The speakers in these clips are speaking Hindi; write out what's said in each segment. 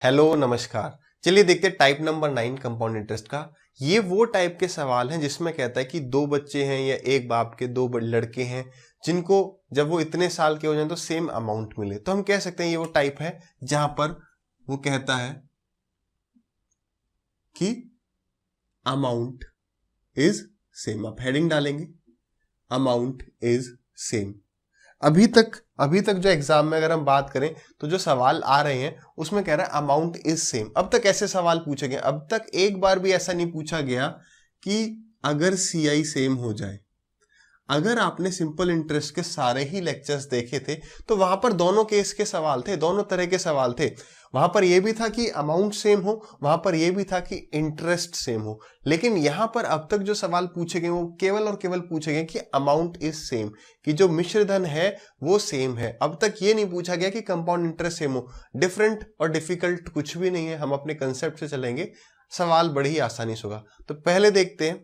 हेलो नमस्कार। चलिए देखते हैं टाइप नंबर 9 कंपाउंड इंटरेस्ट का। ये वो टाइप के सवाल हैं जिसमें कहता है कि दो बच्चे हैं या एक बाप के दो लड़के हैं जिनको जब वो इतने साल के हो जाए तो सेम अमाउंट मिले। तो हम कह सकते हैं ये वो टाइप है जहां पर वो कहता है कि अमाउंट इज सेम। आप हेडिंग डालेंगे अमाउंट इज सेम। अभी तक जो एग्जाम में अगर हम बात करें तो जो सवाल आ रहे हैं उसमें कह रहा है अमाउंट इज सेम। अब तक ऐसे सवाल पूछे गए, अब तक एक बार भी ऐसा नहीं पूछा गया कि अगर सीआई सेम हो जाए। अगर आपने सिंपल इंटरेस्ट के सारे ही लेक्चर्स देखे थे तो वहां पर दोनों केस के सवाल थे, दोनों तरह के सवाल थे। वहां पर यह भी था कि अमाउंट सेम हो, वहां पर यह भी था कि इंटरेस्ट सेम हो। लेकिन यहां पर अब तक जो सवाल पूछे गए वो केवल और केवल पूछे गए कि अमाउंट इज सेम, कि जो मिश्र धन है वो सेम है। अब तक ये नहीं पूछा गया कि कंपाउंड इंटरेस्ट सेम हो। डिफरेंट और डिफिकल्ट कुछ भी नहीं है, हम अपने कंसेप्ट से चलेंगे, सवाल बड़ी ही आसानी से होगा। तो पहले देखते हैं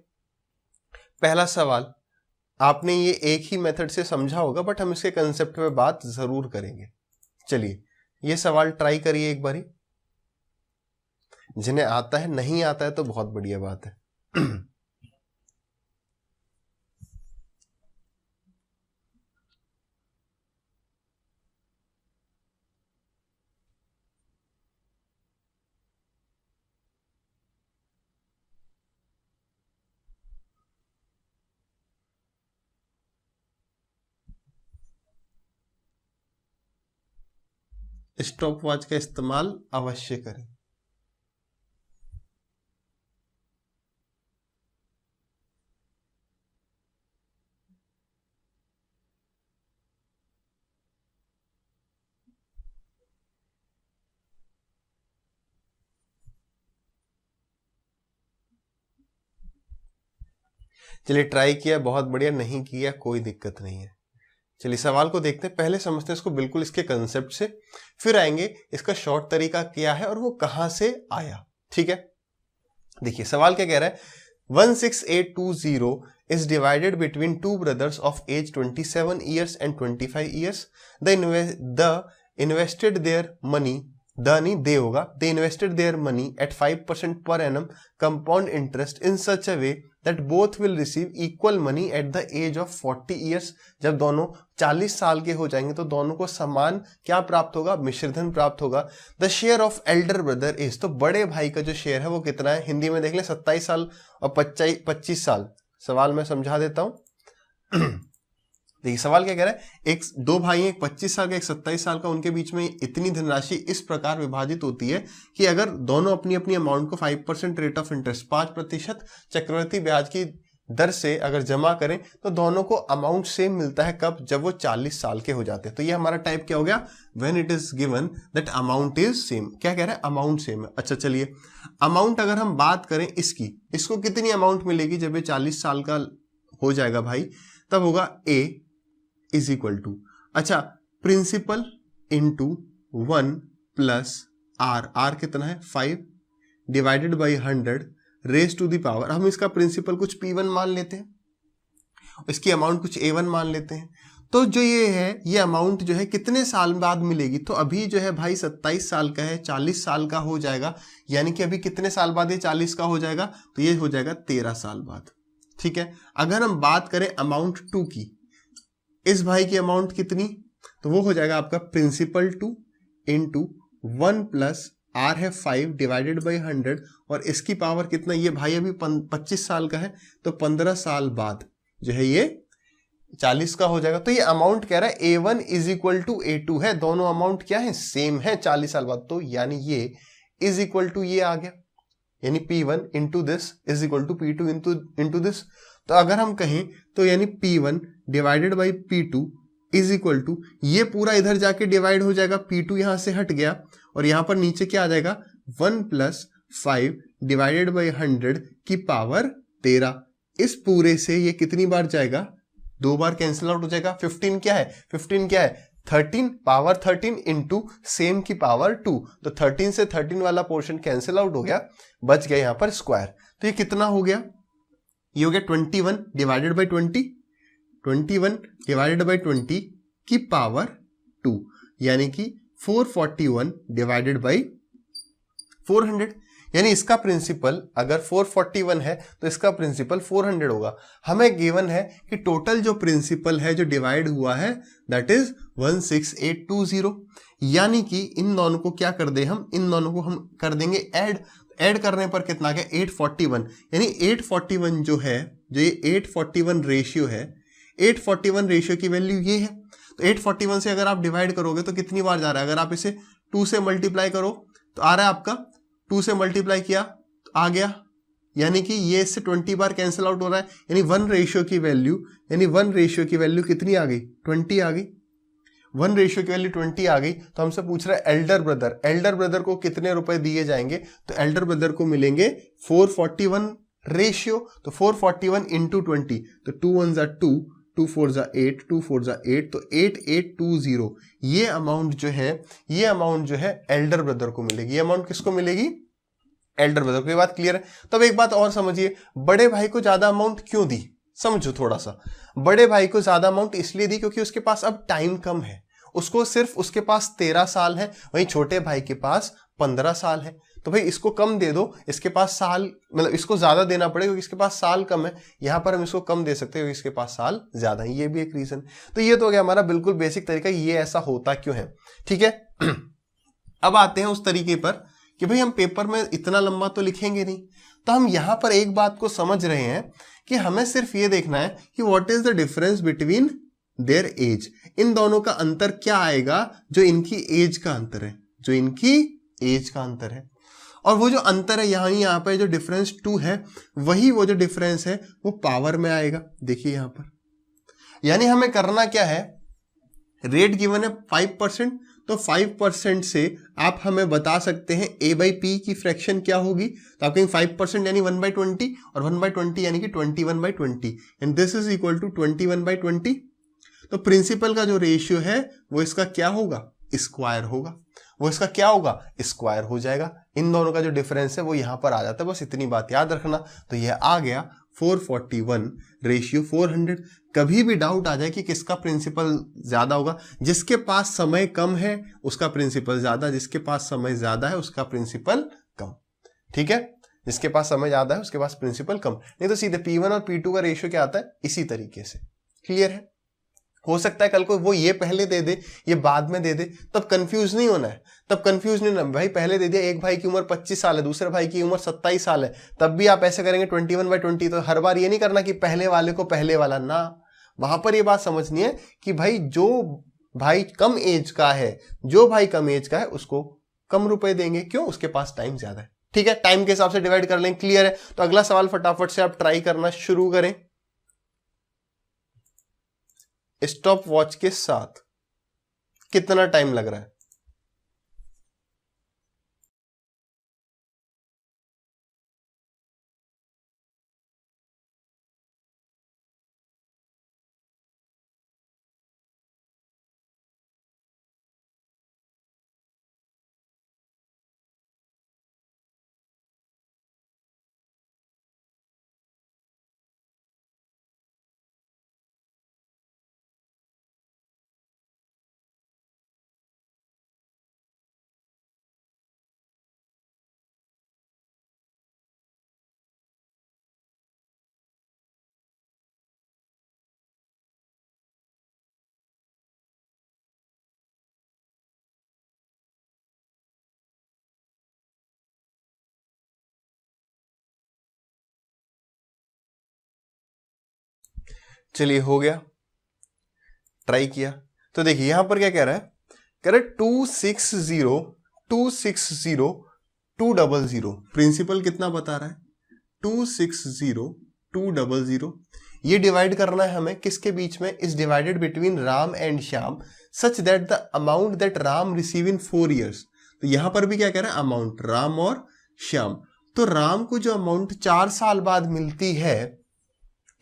पहला सवाल। आपने ये एक ही मेथड से समझा होगा बट हम इसके कंसेप्ट पे बात जरूर करेंगे। चलिए ये सवाल ट्राई करिए एक बारी। जिन्हें आता है, नहीं आता है तो बहुत बढ़िया बात है। स्टॉप वॉच का इस्तेमाल अवश्य करें। चलिए ट्राई किया, बहुत बढ़िया। नहीं किया कोई दिक्कत नहीं है। चलिए सवाल को देखते हैं, पहले समझते हैं इसको बिल्कुल इसके कंसेप्ट से, फिर आएंगे इसका शॉर्ट तरीका क्या है और वो कहां से आया। ठीक है, देखिए सवाल क्या कह रहा है। 16820 is divided between two brothers of age 27 years and 25 years. The invested their money, they invested their money at 5% per annum compound interest in such a way that both will receive equal money at the age of 40 years. जब दोनों 40 साल के हो जाएंगे तो दोनों को समान क्या प्राप्त होगा? मिश्रधन प्राप्त होगा। The share of Elder brother is, तो बड़े भाई का जो शेयर है वो कितना है? हिंदी में देख लें 27 साल और 25 साल। सवाल मैं समझा देता हूं। देखिए सवाल क्या कह रहा है। एक दो भाई हैं, एक 25 साल का एक 27 साल का, उनके बीच में इतनी धनराशि इस प्रकार विभाजित होती है कि अगर दोनों अपनी अपनी अमाउंट को 5% रेट ऑफ इंटरेस्ट 5% चक्रवृद्धि ब्याज की दर से अगर जमा करें तो दोनों को अमाउंट सेम मिलता है। कब? जब वो 40 साल के हो जाते हैं। तो ये हमारा टाइप क्या हो गया? When it is given that amount is same. क्या कह रहा है? अमाउंट सेम है। अच्छा चलिए अमाउंट अगर हम बात करें इसको कितनी अमाउंट मिलेगी जब ये 40 साल का हो जाएगा भाई? तब होगा ए इज इक्वल टू, अच्छा प्रिंसिपल इंटू 1 प्लस आर कितना है? 5 divided by 100 raise to the power. हम इसका प्रिंसिपल कुछ P1 मान लेते हैं, इसकी अमाउंट कुछ A1 मान लेते हैं। तो जो ये है, ये अमाउंट जो है कितने साल बाद मिलेगी? तो अभी जो है भाई 27 साल का है, 40 साल का हो जाएगा, यानी कि अभी कितने साल बाद ये 40 का हो जाएगा? तो ये हो जाएगा 13 साल बाद। ठीक है, अगर हम बात करें अमाउंट 2 की, इस भाई की अमाउंट कितनी? तो वो हो जाएगा आपका प्रिंसिपल 2 इंटू 1 प्लस आर है 5 डिवाइडेड बाई 100 और इसकी पावर कितना? ये भाई अभी 25 साल का है तो 15 साल बाद जो है ये 40 का हो जाएगा। तो ये अमाउंट कह रहा है A1 is equal to A2 है। दोनों अमाउंट क्या है? सेम है 40 साल बाद। तो यानी ये इज इक्वल टू ये आ गया, यानी P1 into this is equal to P2 into this. तो अगर हम कहें तो यानी P1 divided by P2 is equal to, ये पूरा इधर जाके डिवाइड हो जाएगा, P2 यहां से हट गया और यहां पर नीचे क्या आ जाएगा? 1 प्लस 5 डिवाइडेड बाई 100 की पावर 13। इस पूरे से ये कितनी बार जाएगा? 2 बार कैंसिल आउट हो जाएगा। 15 क्या है? 15 क्या है? 13 पावर 13 इंटू सेम की पावर 2। तो 13 से 13 वाला पोर्शन कैंसिल आउट हो गया, बच गया यहां पर स्क्वायर। तो ये कितना हो गया? ये हो गया 21 डिवाइडेड बाई 20, 21 डिवाइडेड बाई 20 की पावर 2, यानी कि 441 डिवाइडेड बाई 400, यानी इसका प्रिंसिपल अगर 441 है तो इसका प्रिंसिपल 400 होगा। हमें गिवन है कि टोटल जो प्रिंसिपल है जो डिवाइड हुआ है दैट इज 16820, यानी कि इन दोनों को क्या कर दे, हम इन दोनों को हम कर देंगे ऐड करने पर कितना आ गया 841, यानी 841 जो है, जो ये 841 रेशियो है, 841 रेशियो की वैल्यू ये है। तो 841 से अगर आप डिवाइड करोगे तो कितनी बार जा रहा है, अगर आप इसे 2 से मल्टीप्लाई करो तो आ रहा है आपका 2 से मल्टीप्लाई किया तो आ गया, यानी कि ये इससे 20 बार कैंसिल आउट हो रहा है, यानी 1 रेशियो की वैल्यू, यानी 1 रेशियो की वैल्यू कितनी आ गई 20 आ गई, 1 रेशियो की वैल्यू 20 आ गई। तो हमसे पूछ रहा है एल्डर ब्रदर को कितने रुपए दिए जाएंगे, तो एल्डर ब्रदर को मिलेंगे 441 रेशियो, तो 441 इंटू 20, तो 2 1 जा 2, 2 4 जा 8, 2 4 जा 8, तो 8820 ये अमाउंट जो है एल्डर ब्रदर को मिलेगी। ये अमाउंट किसको मिलेगी, एल्डर ब्रदर को। ये बात क्लियर है। तब एक बात और समझिए, बड़े भाई को ज्यादा अमाउंट क्यों दी, समझो थोड़ा सा। बड़े भाई को ज्यादा अमाउंट इसलिए दी क्योंकि उसके पास अब टाइम कम है, उसको सिर्फ उसके पास 13 साल है, वहीं छोटे भाई के पास 15 साल है। तो भाई इसको कम दे दो, इसके पास साल, मतलब इसको ज्यादा देना पड़ेगा क्योंकि इसके पास साल कम है, यहां पर हम इसको कम दे सकते हैं क्योंकि इसके पास साल ज्यादा है, ये भी एक रीजन। तो ये तो हो गया हमारा बिल्कुल बेसिक तरीका, ये ऐसा होता क्यों है, ठीक है। अब आते हैं उस तरीके पर कि भाई हम पेपर में इतना लंबा तो लिखेंगे नहीं, तो हम यहां पर एक बात को समझ रहे हैं कि हमें सिर्फ ये देखना है कि what is the difference between there as, इन दोनों का अंतर क्या आएगा जो इनकी एज का अंतर है, जो इनकी एज का अंतर है। और वो जो अंतर है यहाँ पे जो डिफरेंस 2 है, वही वो जो डिफरेंस है वो पावर में आएगा। देखिए यहां पर, यानी हमें करना क्या है, रेट गिवन है 5%, तो 5% से आप हमें बता सकते हैं a/p की फ्रैक्शन क्या होगी। तो आप कहेंगे 5% यानी 1/20 और 1/20 यानी कि 21/20, and this is equal to 21/20। तो प्रिंसिपल का जो रेशियो है वो इसका क्या होगा, स्क्वायर होगा, वो इसका क्या होगा, स्क्वायर हो जाएगा। इन दोनों का जो डिफरेंस है वो यहां पर आ जाता है, बस इतनी बात याद रखना। तो यह आ गया 441 रेशियो 400। कभी भी डाउट आ जाए कि किसका प्रिंसिपल ज्यादा होगा, जिसके पास समय कम है उसका प्रिंसिपल ज्यादा, जिसके पास समय ज्यादा है उसका प्रिंसिपल कम, ठीक है। जिसके पास समय ज्यादा है उसके पास प्रिंसिपल कम, नहीं तो सीधे P1 और P2 का रेशियो क्या आता है, इसी तरीके से। क्लियर है। हो सकता है कल को वो ये पहले दे दे ये बाद में दे दे, तब कंफ्यूज नहीं होना है, तब कंफ्यूज नहीं होना। भाई पहले दे दिया, एक भाई की उम्र 25 साल है, दूसरे भाई की उम्र 27 साल है, तब भी आप ऐसे करेंगे 21/20। तो हर बार ये नहीं करना कि पहले वाले को पहले वाला, ना, वहां पर ये बात समझनी है कि भाई जो भाई कम एज का है उसको कम रुपए देंगे, क्यों, उसके पास टाइम ज्यादा है, ठीक है। टाइम के हिसाब से डिवाइड कर लेंगे। क्लियर है। तो अगला सवाल फटाफट से आप ट्राई करना शुरू करें स्टॉप वॉच के साथ। कितना टाइम लग रहा है, चलिए हो गया, ट्राई किया। तो देखिए यहां पर क्या कह रहा है, कह रहा है 260 प्रिंसिपल कितना बता रहा है, 260 ये डिवाइड करना है हमें किसके बीच में, is divided between Ram and Shyam such that the amount that Ram receive in 4 years। तो यहां पर भी क्या कह रहा है, अमाउंट राम और श्याम। तो राम को जो अमाउंट 4 साल बाद मिलती है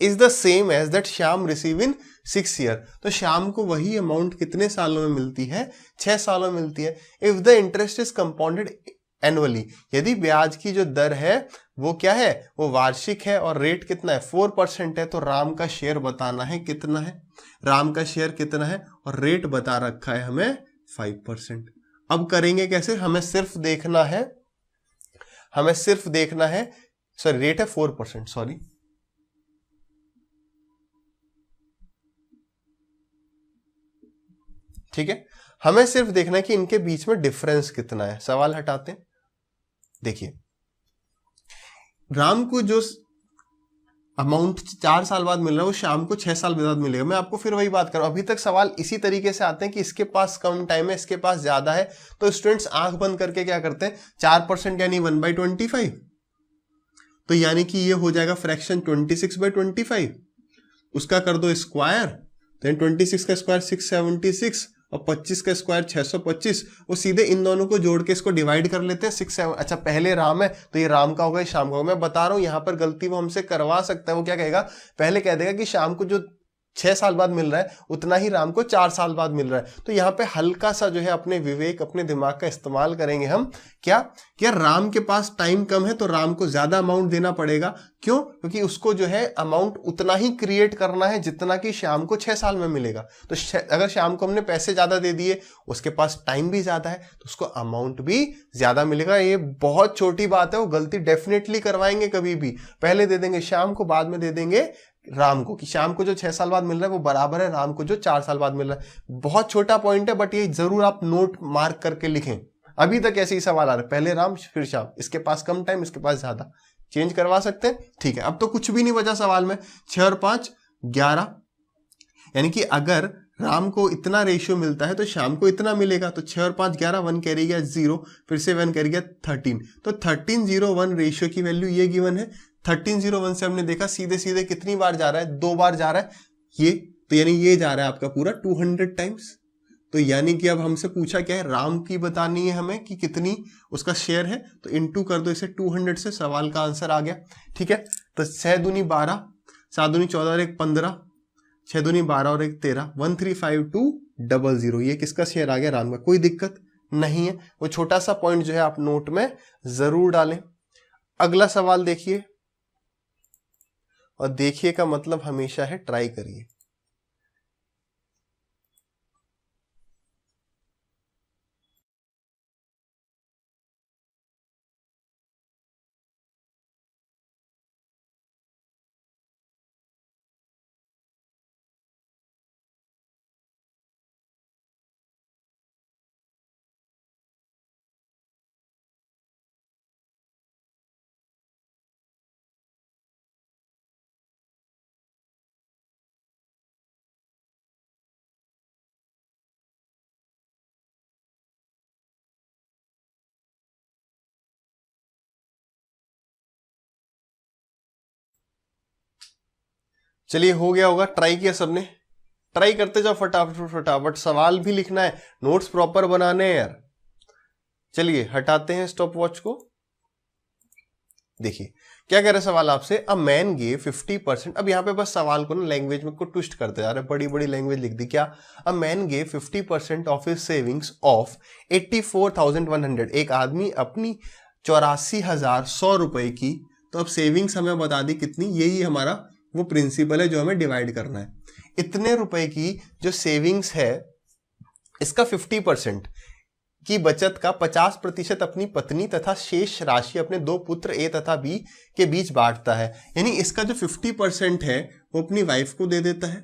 is the same as that Shyam receive in 6 years। तो श्याम को वही अमाउंट कितने सालों में मिलती है, 6 सालों में मिलती है। If the interest is compounded annually, यदि ब्याज की जो दर है वो क्या है, वो वार्षिक है और रेट कितना है 4% है, तो राम का शेयर बताना है कितना है, राम का शेयर कितना है और रेट बता रखा है हमें 5%। अब करेंगे कैसे, हमें सिर्फ देखना है हमें सिर्फ देखना है, सॉरी रेट है 4%, सॉरी ठीक है, हमें सिर्फ देखना है कि इनके बीच में डिफरेंस कितना है। सवाल हटाते हैं। देखिए राम को जो अमाउंट 4 साल बाद मिल रहा है वो शाम को 6 साल बाद मिलेगा। मैं आपको फिर वही बात कर रहा हूं, अभी तक सवाल इसी तरीके से आते हैं कि इसके पास कम टाइम है, इसके पास ज्यादा है, तो स्टूडेंट्स आंख बंद करके क्या करते हैं, 4% यानी 1/25, तो यानी कि ये हो जाएगा फ्रैक्शन 26/25, उसका कर दो स्क्वायर, तो 26 का स्क्वायर 676 और 25 का स्क्वायर 625, वो सीधे इन दोनों को जोड़ के इसको डिवाइड कर लेते हैं 6 7। अच्छा पहले राम है तो ये राम का होगा, ये शाम का होगा। मैं बता रहा हूं यहां पर गलती वो हमसे करवा सकता है। वो क्या कहेगा, पहले कह देगा कि शाम को जो 6 साल बाद मिल रहा है उतना ही राम को 4 साल बाद मिल रहा है। तो यहाँ पे हल्का सा जो है अपने विवेक, अपने दिमाग का इस्तेमाल करेंगे हम। क्या राम के पास टाइम कम है तो राम को ज्यादा अमाउंट देना पड़ेगा। क्यों? क्योंकि उसको जो है अमाउंट उतना ही क्रिएट करना है जितना कि शाम को 6 साल में मिलेगा। तो अगर शाम को हमने पैसे ज्यादा दे दिए, उसके पास टाइम भी ज्यादा है, तो उसको अमाउंट भी ज्यादा मिलेगा। ये बहुत छोटी बात है, वो गलती डेफिनेटली करवाएंगे कभी भी। पहले दे देंगे शाम को, बाद में दे देंगे राम को, कि शाम को जो 6 साल बाद मिल रहा है वो बराबर है राम को जो 4 साल बाद मिल रहा है। बहुत छोटा पॉइंट है, बट ये जरूर आप नोट मार्क करके लिखें। अभी तक ऐसे ही सवाल आ रहे, पहले राम फिर शाम, इसके पास कम टाइम, इसके पास ज्यादा, चेंज करवा सकते हैं। ठीक है, अब तो कुछ भी नहीं बचा सवाल में। 6 और 5 11, यानी कि अगर राम को इतना रेशियो मिलता है तो शाम को इतना मिलेगा। तो 6 और 5 11, 1 कैरी गया 0, फिर से 1 कैरी गया 13। तो 13 0 1 रेशियो की वैल्यू ये गिवन है। 13 0 1 से हमने देखा सीधे सीधे कितनी बार जा रहा है, 2 बार जा रहा है ये, तो यानी ये जा रहा है आपका पूरा 200 टाइम्स। तो यानी कि अब हमसे पूछा क्या है, राम की बतानी है हमें कि कितनी उसका शेयर है, तो इनटू कर दो इसे 200 से, सवाल का आंसर आ गया। ठीक है, तो 6 दूनी 12, 7 दूनी 14 और 1 15, 6 दूनी 12 और 1 13, 1352000, ये किसका शेयर आ गया, राम का। कोई दिक्कत नहीं है, वो छोटा सा पॉइंट जो है आप नोट में जरूर डालें। अगला सवाल देखिए, और देखिए का मतलब हमेशा है ट्राई करिए। चलिए हो गया होगा, ट्राई किया सबने, ट्राई करते जाओ फटाफट फटाफट, सवाल भी लिखना है, नोट्स प्रॉपर बनाने हैं यार। चलिए हटाते हैं स्टॉप वॉच को। देखिए क्या कह रहे सवाल आपसे, अ मैन गेव 50%। अब यहां पे बस सवाल को ना लैंग्वेज में को ट्विस्ट करते जा रहे हैं, बड़ी बड़ी लैंग्वेज लिख दी। क्या, a man gave 50% of his savings of 84,100। एक आदमी अपनी 84,100 रुपए की, तो अब सेविंग्स हमें बता दी कितनी, यही हमारा वो प्रिंसिपल है जो हमें डिवाइड करना है। इतने रुपए की जो सेविंग्स है, इसका 50% की बचत का 50% अपनी पत्नी तथा शेष राशि अपने 2 पुत्र ए तथा बी के बीच बांटता है। यानी इसका जो 50% है वो अपनी वाइफ को दे देता है,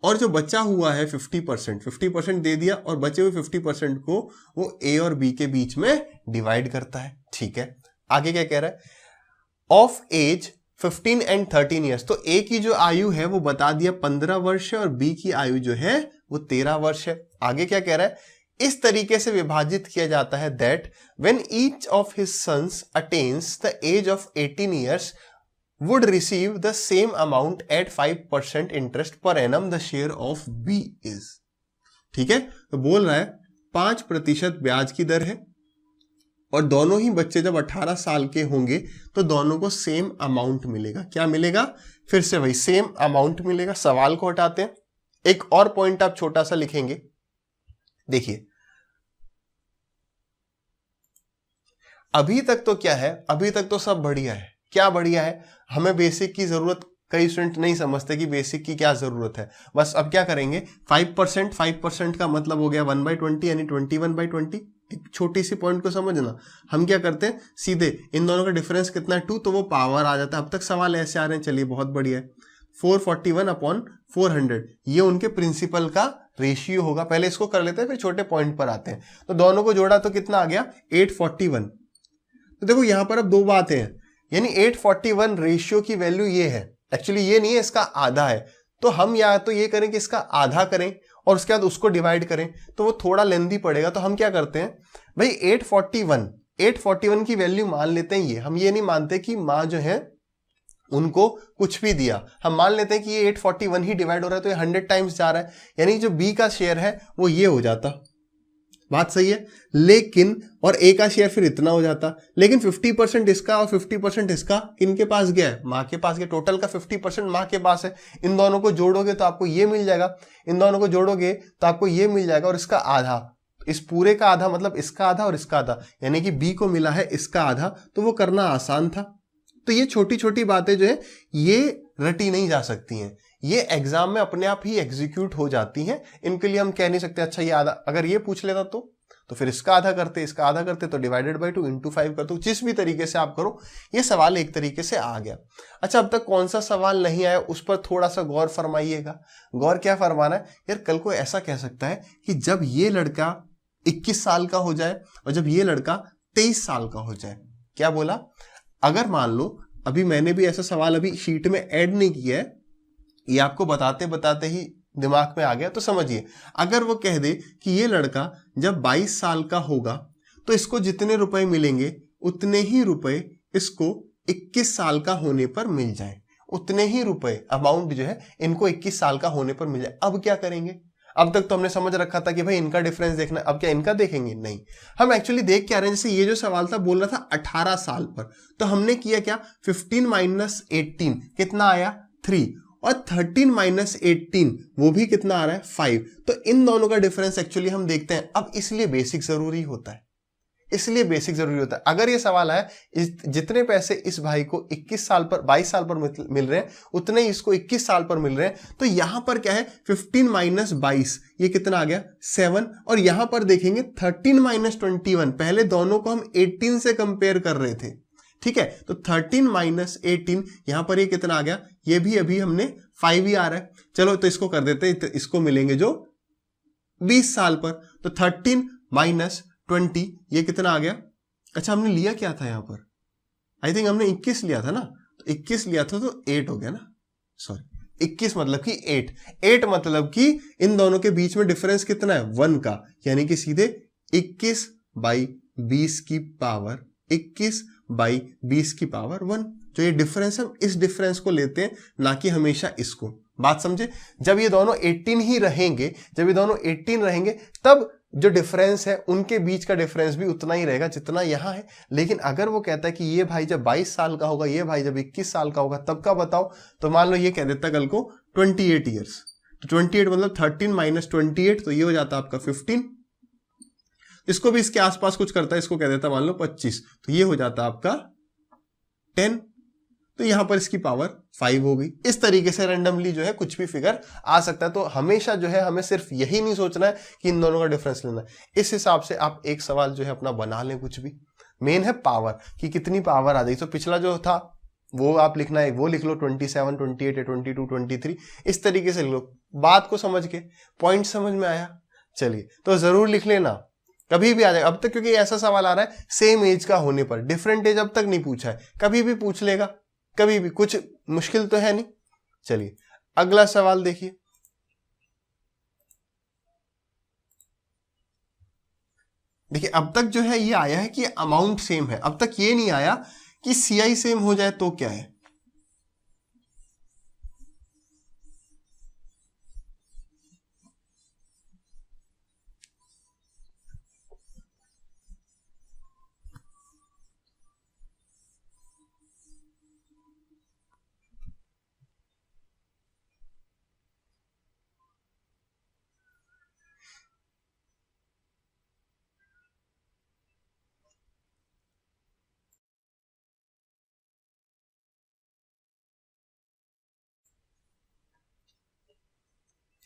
और जो बचा हुआ है 50% दे दिया, और बचे हुए 50% को वो ए और बी के बीच में डिवाइड करता है। ठीक है, आगे क्या कह रहा है, ऑफ एज 15 एंड 13 ईयर्स। तो ए की जो आयु है वो बता दिया 15 वर्ष है, और बी की आयु जो है वो 13 वर्ष है। आगे क्या कह रहा है, इस तरीके से विभाजित किया जाता है that when each of his sons attains the age of 18 years would receive the same amount at 5% interest per annum, the share of B is. ठीक है, तो बोल रहा है 5% ब्याज की दर है, और दोनों ही बच्चे जब 18 साल के होंगे तो दोनों को सेम अमाउंट मिलेगा। क्या मिलेगा, फिर से वही सेम अमाउंट मिलेगा। सवाल को हटाते हैं, एक और पॉइंट आप छोटा सा लिखेंगे। देखिए अभी तक तो क्या है, अभी तक तो सब बढ़िया है। क्या बढ़िया है, हमें बेसिक की जरूरत, कई स्टूडेंट नहीं समझते कि बेसिक की क्या जरूरत है। बस अब क्या करेंगे, 5% का मतलब हो गया 1/20 यानी 21/20। एक छोटी सी पॉइंट को समझना, हम क्या करते हैं सीधे इन दोनों का डिफरेंस कितना है 2, तो वो पावर आ जाता है। अब तक सवाल ऐसे आ रहे हैं, चलिए बहुत बढ़िया है। 441/400 ये उनके प्रिंसिपल का रेशियो होगा। पहले इसको कर लेते हैं फिर छोटे पॉइंट पर आते हैं। तो दोनों को जोड़ा तो कितना आ गया 841। तो देखो यहां पर अब दो बातें हैं, यानी 841 रेशियो की वैल्यू ये है, एक्चुअली ये नहीं है, इसका आधा है। तो हम या तो ये करें कि इसका आधा करें और उसके बाद उसको डिवाइड करें, तो वो थोड़ा लेंदी पड़ेगा। तो हम क्या करते हैं भाई 841 की वैल्यू मान लेते हैं ये। हम ये नहीं मानते कि माँ जो है उनको कुछ भी दिया, हम मान लेते हैं कि ये 841 ही डिवाइड हो रहा है, तो ये 100 टाइम्स जा रहा है, यानी जो बी का शेयर है वो ये हो जाता। बात सही है। लेकिन और ए का शेयर फिर इतना हो जाता, लेकिन 50% इसका और 50% इसका किनके पास गया है, माँ के पास गया। टोटल का 50% माँ के पास है। इन दोनों को जोड़ोगे तो आपको ये मिल जाएगा, इन दोनों को जोड़ोगे तो आपको ये मिल जाएगा, और इसका आधा, इस पूरे का आधा मतलब इसका आधा और इसका आधा, यानी कि बी को मिला है इसका आधा। तो वो करना आसान था। तो ये छोटी छोटी बातें जो है ये रटी नहीं जा सकती हैं, ये एग्जाम में अपने आप ही एग्जीक्यूट हो जाती हैं। इनके लिए हम कह नहीं सकते अच्छा ये आधा, अगर ये पूछ लेता तो फिर इसका आधा करते, इसका आधा करते, तो डिवाइडेड बाई 2 × 5 करते, जिस भी तरीके से आप करो ये सवाल एक तरीके से आ गया। अच्छा अब तक कौन सा सवाल नहीं आया उस पर थोड़ा सा गौर फरमाइएगा। गौर क्या फरमाना है यार, कल को ऐसा कह सकता है कि जब ये लड़का 21 साल का हो जाए और जब ये लड़का 23 साल का हो जाए। क्या बोला, अगर मान लो अभी मैंने भी ऐसा सवाल अभी शीट में ऐड नहीं किया है, ये आपको बताते बताते ही दिमाग में आ गया, तो समझिए अगर वो कह दे कि ये लड़का जब 22 साल का होगा तो इसको जितने रुपए मिलेंगे उतने ही रुपए इसको 21 साल का होने पर मिल जाए, उतने ही रुपए अमाउंट जो है इनको 21 साल का होने पर मिल जाए। अब क्या करेंगे, अब तक तो हमने समझ रखा था कि भाई इनका डिफरेंस देखना, अब क्या इनका देखेंगे, नहीं। हम एक्चुअली देख क्या रहे हैं, जैसे ये जो सवाल था बोल रहा था 18 साल पर, तो हमने किया क्या 15 - 18 कितना आया 3, और 13 - 18 वो भी कितना आ रहा है 5। तो इन दोनों का डिफरेंस एक्चुअली हम देखते हैं। अब इसलिए बेसिक जरूरी होता है, इसलिए बेसिक जरूरी होता है। अगर ये सवाल है जितने पैसे इस भाई को 21 साल पर 22 साल पर मिल रहे हैं उतने ही इसको 21 साल पर मिल रहे हैं, तो यहां पर क्या है 15 - 22 ये कितना आ गया 7, और यहां पर देखेंगे 13 - 21, पहले दोनों को हम 18 से कंपेयर कर रहे थे, ठीक है। तो 13 - 18 यहां पर ये कितना आ गया, ये भी अभी हमने 5 ही आ रहा है। चलो तो इसको कर देते हैं, तो इसको मिलेंगे जो 20 साल पर, तो 13 - 20 ये कितना आ गया। अच्छा हमने लिया क्या था यहां पर, आई थिंक हमने 21 लिया था ना, तो 21 लिया था तो 8 हो गया ना, सॉरी 21 मतलब कि 8 मतलब कि इन दोनों के बीच में डिफरेंस कितना है 1 का, यानी कि सीधे 21/20 की पावर 21/20 जो ये डिफरेंस है, इस डिफरेंस को लेते हैं, ना कि हमेशा इसको। बात समझे, जब ये दोनों 18 ही रहेंगे, जब ये दोनों 18 रहेंगे तब जो डिफरेंस है उनके बीच का डिफरेंस भी उतना ही रहेगा जितना यहां है। लेकिन अगर वो कहता है कि ये भाई जब 22 साल का होगा, ये भाई जब 21 साल का होगा, तब का बताओ, तो मान लो ये कह देता कल को 28 ईयर्स, तो 28 मतलब 13 - 28, तो ये हो जाता आपका 15। इसको भी इसके आसपास कुछ करता है, इसको कह देता मान लो 25, तो ये हो जाता आपका 10, तो यहां पर इसकी पावर 5 हो गई। इस तरीके से रैंडमली जो है कुछ भी फिगर आ सकता है। तो हमेशा जो है हमें सिर्फ यही नहीं सोचना है कि इन दोनों का डिफरेंस लेना है, इस हिसाब से आप एक सवाल जो है अपना बना लें। कुछ भी मेन है पावर, कि कितनी पावर आ गई। तो पिछला जो था वो आप लिखना है, वो लिख लो 27, 28, 22, 23, इस तरीके से लिख लो। बात को समझ के पॉइंट समझ में आया, चलिए तो जरूर लिख लेना, कभी भी आ जाएगा। अब तक क्योंकि ऐसा सवाल आ रहा है सेम एज का होने पर, डिफरेंट एज अब तक नहीं पूछा है, कभी भी पूछ लेगा, कभी भी, कुछ मुश्किल तो है नहीं। चलिए अगला सवाल देखिए। देखिए अब तक जो है ये आया है कि अमाउंट सेम है, अब तक ये नहीं आया कि सीआई सेम हो जाए तो क्या है।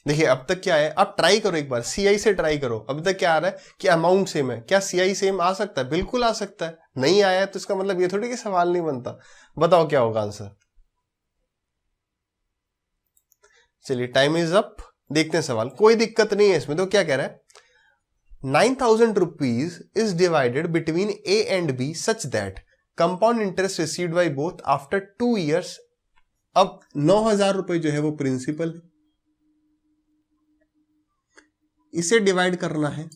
देखिए अब तक क्या है, आप ट्राई करो एक बार, सीआई से ट्राई करो। अभी तक क्या आ रहा है कि अमाउंट सेम है, क्या सीआई सेम आ सकता है? बिल्कुल आ सकता है। नहीं आया है तो इसका मतलब ये थोड़ी कि सवाल नहीं बनता। बताओ क्या होगा आंसर। चलिए टाइम इज अप, देखते हैं सवाल। कोई दिक्कत नहीं है इसमें। तो क्या कह रहा है, 9,000 rupees is divided between A and B such that compound interest received by both after 2 years। अब 9,000 रुपए जो है वो प्रिंसिपल है, इसे डिवाइड करना है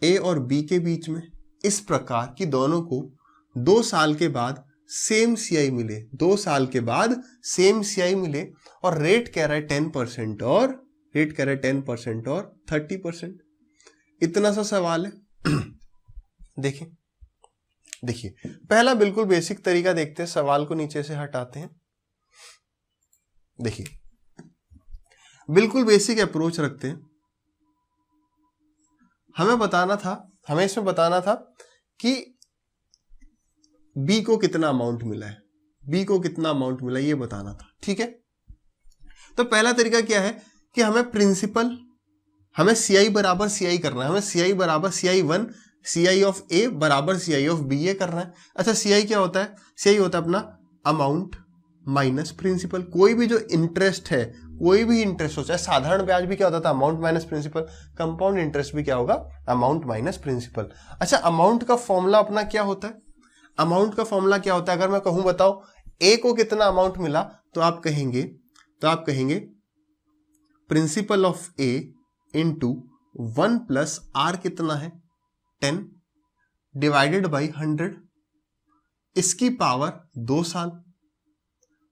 A और B के बीच में इस प्रकार कि दोनों को 2 साल के बाद सेम सीआई मिले, 2 साल के बाद सेम सीआई मिले, और रेट कह रहा है 10% और 30%। इतना सा सवाल है। देखिए देखिए पहला बिल्कुल बेसिक तरीका देखते हैं, सवाल को नीचे से हटाते हैं। देखिए बिल्कुल बेसिक अप्रोच रखते हैं। हमें इसमें बताना था कि बी को कितना अमाउंट मिला है, बी को कितना अमाउंट मिला ये बताना था। ठीक है, तो पहला तरीका क्या है कि हमें सीआई बराबर सीआई करना है। हमें सीआई बराबर CI1 CI ऑफ ए बराबर CI ऑफ बी ये करना है। अच्छा सीआई क्या होता है? सीआई होता है अपना अमाउंट माइनस प्रिंसिपल। कोई भी जो इंटरेस्ट है, कोई भी इंटरेस्ट हो, चाहे साधारण ब्याज भी क्या होता था, amount minus principal. Compound interest भी क्या होगा, अमाउंट माइनस प्रिंसिपल। अच्छा अमाउंट का फॉर्मूला अपना क्या होता है? अमाउंट का फॉर्मूला क्या होता है? अगर मैं कहूं बताओ ए को कितना अमाउंट मिला, तो आप कहेंगे principal of A into 1 plus R कितना है 10 डिवाइडेड बाई 100, इसकी पावर 2 साल,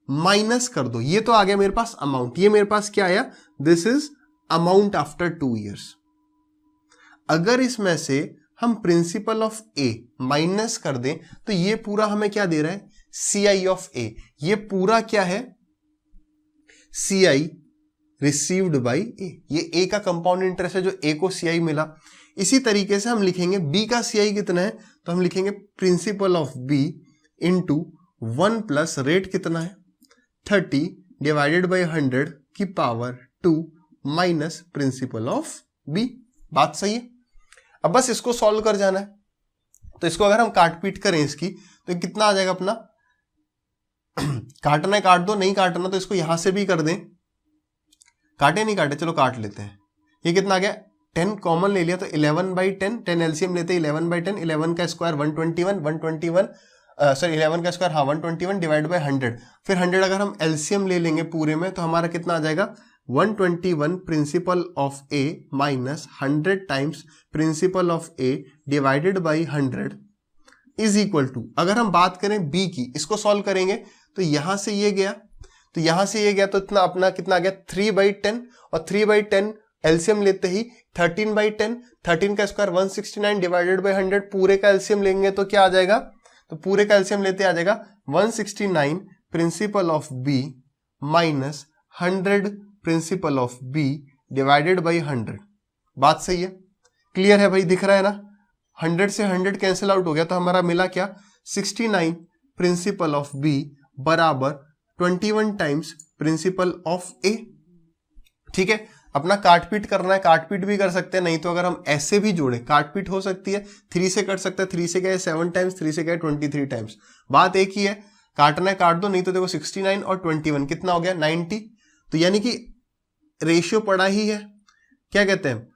माइनस कर दो। ये तो आ गया मेरे पास अमाउंट, ये मेरे पास क्या आया, this is amount after 2 years। अगर इसमें से हम प्रिंसिपल ऑफ ए माइनस कर दें तो ये पूरा हमें क्या दे रहा है, सीआई ऑफ ए। ये पूरा क्या है, सीआई रिसीव्ड बाई ए। ये ए का कंपाउंड इंटरेस्ट है जो ए को सीआई मिला। इसी तरीके से हम लिखेंगे बी का सीआई कितना है, तो हम लिखेंगे principal of B into 1 plus rate कितना है 30 डिवाइडेड बाई 100 की power 2 minus principal of B. बात सही है? अब बस इसको सॉल्व कर जाना है। तो इसको अगर हम काट पीट करें इसकी, तो कितना आ जाएगा अपना, काटना है काट दो, नहीं काटना तो इसको यहां से भी कर दें। काटे नहीं काटे, चलो काट लेते हैं। ये कितना आ गया, 10 कॉमन ले लिया तो 11/10, 10 एलसीएम लेते हैं 11/10, 11 का स्क्वायर 121, सॉरी 11 का स्क्वायर 121 डिवाइड बाई 100। फिर 100 अगर हम एलसीएम ले लेंगे पूरे में तो हमारा कितना आ जाएगा, 121 principal of A minus 100 times principal of A divided by 100 is equal to, अगर हम बात करें बी की, इसको सॉल्व करेंगे तो यहां से ये गया, तो यहां से ये गया, तो इतना अपना कितना आ गया 3/10, और 3/10 एलसीएम लेते ही 13/10, 13 का स्क्वायर 169 डिवाइडेड बाई 100, पूरे का एलसीएम लेंगे तो क्या आ जाएगा, तो पूरे का एलसीएम लेते आ जाएगा 169 principal of B minus 100 principal of B divided by 100। बात सही है? क्लियर है भाई? दिख रहा है ना, 100 से 100 कैंसिल आउट हो गया, तो हमारा मिला क्या, 69 प्रिंसिपल ऑफ बी बराबर 21 टाइम्स प्रिंसिपल ऑफ ए। ठीक है, अपना काटपीट करना है, काटपीट भी कर सकते हैं, नहीं तो अगर हम ऐसे भी जोड़े काटपीट हो सकती है, 3 से कट सकता है, 3 से गए 7 टाइम्स, 3 से गए 23 टाइम्स। बात एक ही है, काटना है काट दो, नहीं तो देखो 69 और 21 कितना हो गया 90। तो यानी कि रेशियो पड़ा ही है, क्या कहते हैं,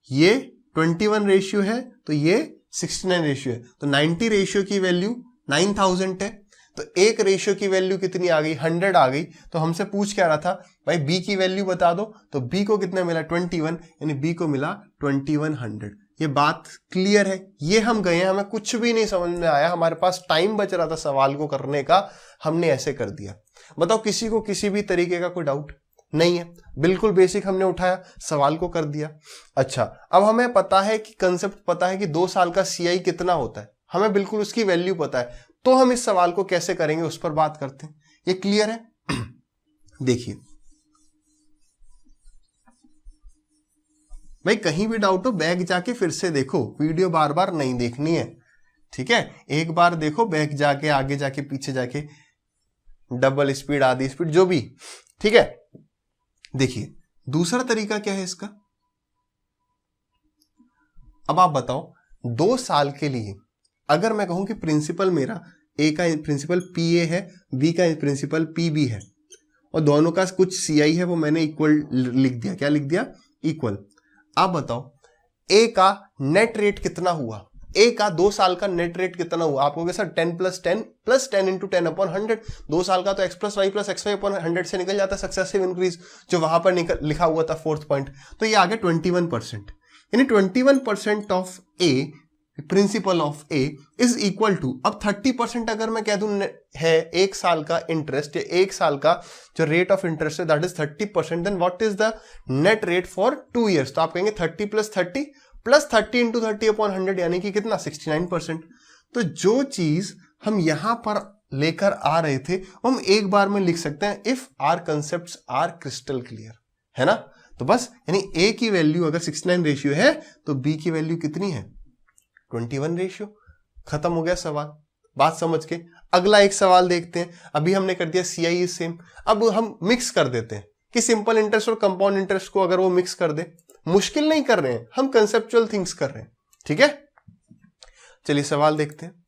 ये 21 रेशियो है तो ये 69 रेशियो है, तो 90 रेशियो की वैल्यू 9000 है। तो एक रेशियो की वैल्यू कितनी आ गई, 100 आ गई। तो हमसे पूछ क्या रहा था भाई, बी की वैल्यू बता दो, तो बी को कितना मिला 21, यानी बी को मिला 2100। ये बात क्लियर है? ये हम गए हैं, हमें कुछ भी नहीं समझ में आया, हमारे पास टाइम बच रहा था सवाल को करने का, हमने ऐसे कर दिया। बताओ किसी को किसी भी तरीके का कोई डाउट नहीं है? बिल्कुल बेसिक हमने उठाया, सवाल को कर दिया। अच्छा अब हमें पता है कि कंसेप्ट पता है कि 2 साल का सीआई कितना होता है, हमें बिल्कुल उसकी वैल्यू पता है, तो हम इस सवाल को कैसे करेंगे उस पर बात करते हैं। ये क्लियर है? देखिए भाई, कहीं भी डाउट हो बैक जाके फिर से देखो, वीडियो बार बार नहीं देखनी है। ठीक है, एक बार देखो, बैक जाके आगे जाके पीछे जाके, डबल स्पीड आधी स्पीड जो भी। ठीक है, देखिए दूसरा तरीका क्या है इसका, अब आप बताओ 2 साल के लिए अगर मैं कहूं कि प्रिंसिपल मेरा ए का प्रिंसिपल पी ए है, बी का प्रिंसिपल पी बी है, और दोनों का कुछ सीआई है वो मैंने इक्वल लिख दिया। क्या लिख दिया? इक्वल। आप बताओ ए का नेट रेट कितना हुआ, ए का 2 साल का नेट रेट कितना हुआ? आप कहोगे सर 10 + 10 + 10 × 10 / 100। 2 साल का तो x + y + x5 / 100 से निकल जाता है सक्सेसिव इंक्रीज, जो वहां पर लिखा हुआ था 4th पॉइंट। तो ये आ गया 21%, यानी 21% of A, principal of A is equal to, अब 30% अगर मैं कह दूं है 1 साल का इंटरेस्ट, या 1 साल का जो रेट ऑफ इंटरेस्ट है that is 30%, then what is the net rate for 2 years? तो आप कहेंगे 30 + 30 + 30 × 30/100, यानी कि कितना? 69%। तो जो चीज हम यहां पर लेकर आ रहे थे हम एक बार में लिख सकते हैं, if our concepts are crystal clear, है ना? तो बस, यानी ए की वैल्यू अगर 69 रेशियो है तो बी की वैल्यू कितनी है? 21 रेशियो। खत्म हो गया सवाल, बात समझ के। अगला एक सवाल देखते हैं। अभी हमने कर दिया CI इज सेम, अब हम मिक्स कर देते हैं कि सिंपल इंटरेस्ट और कंपाउंड इंटरेस्ट को अगर वो मिक्स कर दे। मुश्किल नहीं कर रहे हैं हम, कंसेप्चुअल थिंग्स कर रहे हैं, ठीक है? चलिए सवाल देखते हैं।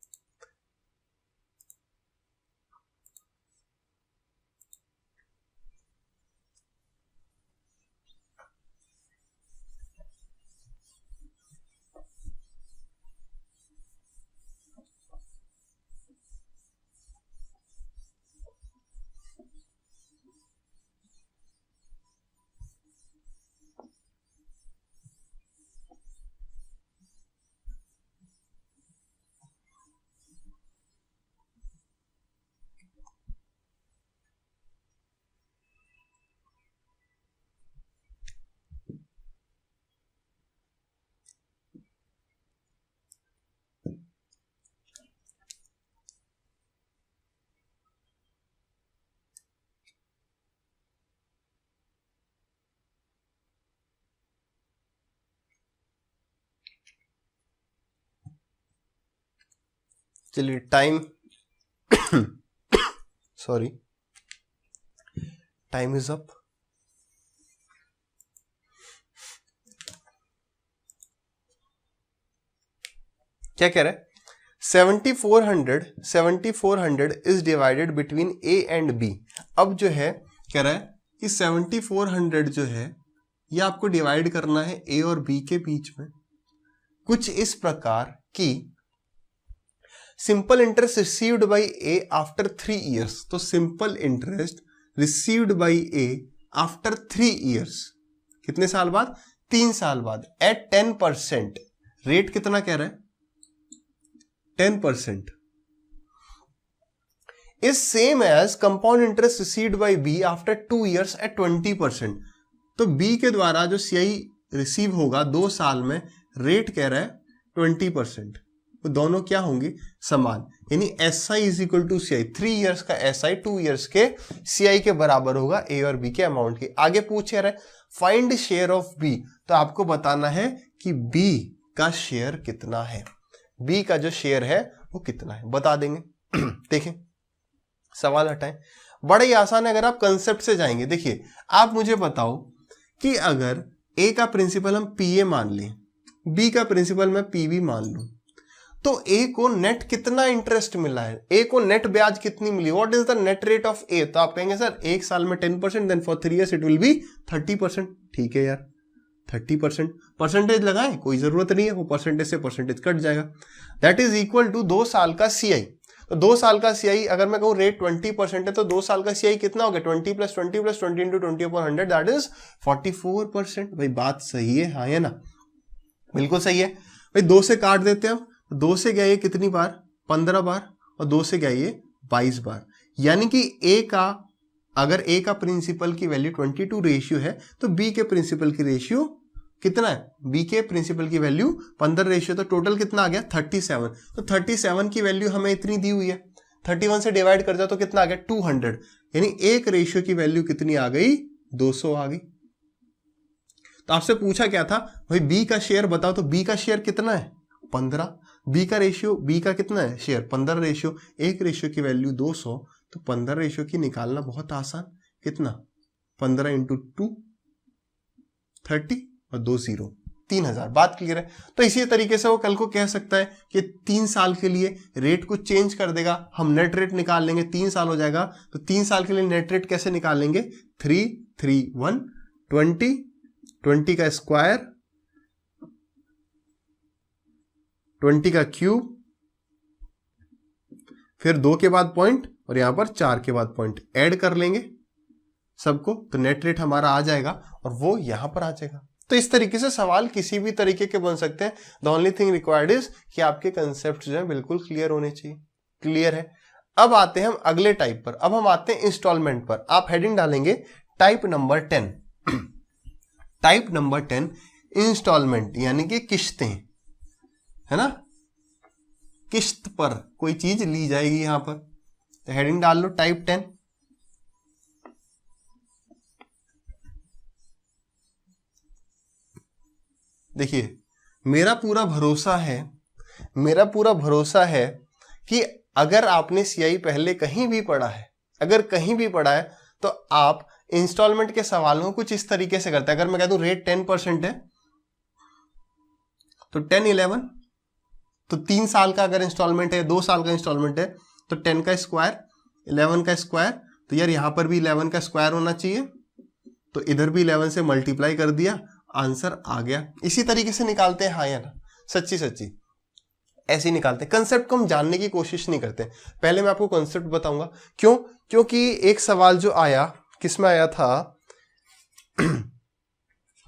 चलिए time sorry, time is up. क्या कह रहा है? 7400 is divided between A and B. अब जो है कह रहा है कि 7400 जो है ये आपको डिवाइड करना है ए और बी के बीच में कुछ इस प्रकार कि simple interest received by A after 3 years। तो simple interest received by A after 3 years, कितने साल बाद? 3 साल बाद, एट 10%। रेट कितना कह रहा है? 10% is same as compound interest received by B after 2 years at 20%। तो बी के द्वारा जो सीआई रिसीव होगा 2 साल में, रेट कह रहा है 20%। तो दोनों क्या होंगे? समान, यानी SI is equal to CI। 3 years का SI 2 years के CI के बराबर होगा ए और बी के अमाउंट के। आगे पूछ रहा है फाइंड शेयर ऑफ बी, तो आपको बताना है कि बी का शेयर कितना है। बी का जो शेयर है वो कितना है बता देंगे। देखें सवाल हटाएं, बड़ा ही आसान है। अगर आप कंसेप्ट से जाएंगे, देखिए आप मुझे बताओ कि अगर ए का प्रिंसिपल हम PA मान लें, बी का प्रिंसिपल मैं PB मान लूं, तो ए को नेट कितना इंटरेस्ट मिला है? ए को नेट ब्याज कितनी मिली? What is the net rate of a? तो आप कहेंगे सर 1 साल में 10%, then for 3 years it will be 30%। ठीक है यार, 30%। परसेंटेज लगाएं, कोई जरूरत नहीं है, वो परसेंटेज से परसेंटेज कट जाएगा। दैट इज इक्वल टू 2 साल का CI। तो 2 साल का CI अगर मैं कहूं रेट 20% है, तो 2 साल का CI कितना हो गया? 20 + 20 + 20 × 20/100, दैट इज 44%। भाई बात सही है, हाँ है ना? बिल्कुल सही है भाई। 2 से काट देते हैं हम, 2 से गया ये कितनी बार? 15 बार, और 2 से गया ये 22 बार। यानी कि ए का, अगर ए का प्रिंसिपल की वैल्यू 22 रेशियो है, तो बी के प्रिंसिपल की रेशियो कितना है? बी के प्रिंसिपल की वैल्यू 15 रेशियो, तो टोटल कितना आ गया? 37। तो 37 की वैल्यू हमें इतनी दी हुई है, 31 से डिवाइड कर जाओ तो कितना आ गया? 200। यानी एक रेशियो की वैल्यू कितनी आ गई? 200 आ गई। तो आपसे पूछा क्या था भाई बी का शेयर बताओ, तो बी का शेयर कितना है? 15। बी का रेशियो, बी का कितना है शेयर? 15 रेशियो, एक रेशियो की वैल्यू 200, तो 15 रेशियो की निकालना बहुत आसान। कितना? 15 × 2, 30 और 2 0, 3000। बात क्लियर है। तो इसी तरीके से वो कल को कह सकता है कि 3 साल के लिए रेट को चेंज कर देगा, हम नेट रेट निकाल लेंगे, 3 साल हो जाएगा तो 3 साल के लिए नेट रेट कैसे निकालेंगे, 3 3 1 20, 20 का स्क्वायर, 20 का क्यूब, फिर 2 के बाद पॉइंट और यहां पर 4 के बाद पॉइंट ऐड कर लेंगे सबको, तो नेट रेट हमारा आ जाएगा और वो यहां पर आ जाएगा। तो इस तरीके से सवाल किसी भी तरीके के बन सकते हैं। The only thing required is कि आपके कंसेप्ट जो है बिल्कुल क्लियर होने चाहिए। क्लियर है। अब आते हैं हम अगले टाइप पर। अब हम आते हैं इंस्टॉलमेंट पर। आप हेडिंग डालेंगे type number 10। Type number 10 installment यानी कि किश्तें, है ना, किश्त पर कोई चीज ली जाएगी यहां पर। तो हेडिंग डाल लो टाइप 10। देखिए मेरा पूरा भरोसा है कि अगर आपने सीआई पहले कहीं भी पढ़ा है, तो आप इंस्टॉलमेंट के सवालों को कुछ इस तरीके से करते हैं। अगर मैं कह दूं रेट 10% है तो 10 11, तो 3 साल का अगर इंस्टॉलमेंट है, 2 साल का इंस्टॉलमेंट है तो 10 का स्क्वायर, 11 का स्क्वायर, तो यार यहां पर भी 11 का स्क्वायर होना चाहिए, तो इधर भी 11 से मल्टीप्लाई कर दिया, आंसर आ गया। इसी तरीके से निकालते हैं, हाँ या ना, सच्ची ऐसे ही निकालते हैं। कंसेप्ट को हम जानने की कोशिश नहीं करते। पहले मैं आपको कंसेप्ट बताऊंगा क्यों, क्योंकि एक सवाल जो आया, किसमें आया था,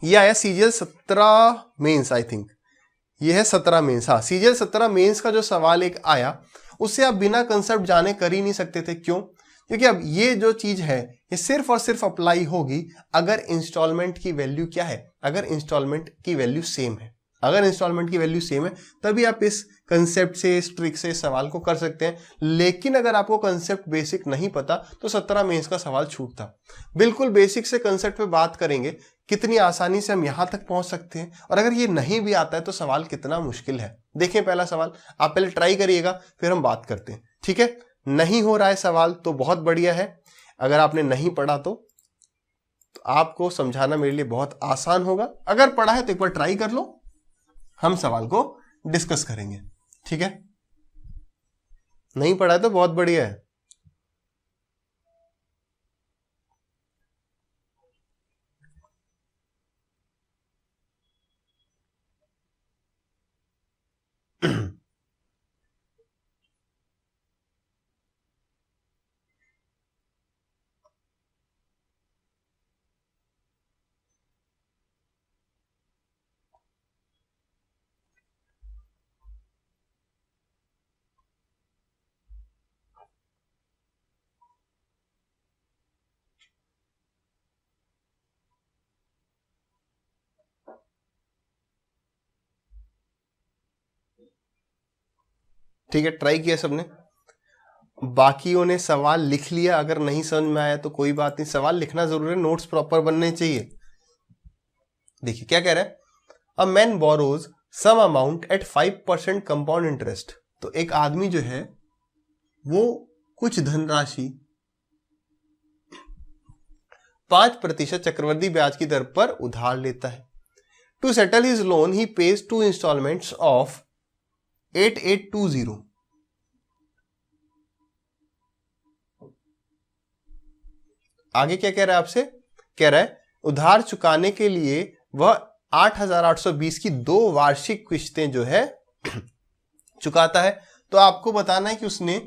ये आया सीजीएल 17 मेंस, आई थिंक ये है 17 मेंस। हाँ, सीजीएल 17 मेंस का जो सवाल एक आया, उससे आप बिना कंसेप्ट जाने कर ही नहीं सकते थे। क्यों? क्योंकि अब ये जो चीज है ये सिर्फ और सिर्फ अप्लाई होगी अगर इंस्टॉलमेंट की वैल्यू क्या है, अगर इंस्टॉलमेंट की वैल्यू सेम है। अगर इंस्टॉलमेंट की वैल्यू सेम है तभी आप इस कंसेप्ट से, इस ट्रिक से इस सवाल को कर सकते हैं। लेकिन अगर आपको कंसेप्ट बेसिक नहीं पता तो 17 मेंस का सवाल छूटता। बिल्कुल बेसिक से कंसेप्ट पे बात करेंगे, कितनी आसानी से हम यहां तक पहुंच सकते हैं, और अगर ये नहीं भी आता है तो सवाल कितना मुश्किल है। देखें पहला सवाल, आप पहले ट्राई करिएगा फिर हम बात करते हैं, ठीक है। नहीं हो रहा है सवाल तो बहुत बढ़िया है, अगर आपने नहीं पढ़ा तो आपको समझाना मेरे लिए बहुत आसान होगा। अगर पढ़ा है तो एक बार ट्राई कर लो, हम सवाल को डिस्कस करेंगे, ठीक है। नहीं पढ़ा है तो बहुत बढ़िया है। ठीक है, ट्राई किया सबने, बाकियों ने सवाल लिख लिया। अगर नहीं समझ में आया तो कोई बात नहीं, सवाल लिखना जरूरी है, नोट्स प्रॉपर बनने चाहिए। देखिए क्या कह रहा है, a man borrows some amount at 5% compound interest. तो एक आदमी जो है वो कुछ धनराशि 5% चक्रवृद्धि ब्याज की दर पर उधार लेता है। To settle his loan he pays 2 installments of 8820। आगे क्या कह रहा है आपसे, कह रहा है उधार चुकाने के लिए वह 8820 की 2 वार्षिक किश्तें जो है चुकाता है। तो आपको बताना है कि उसने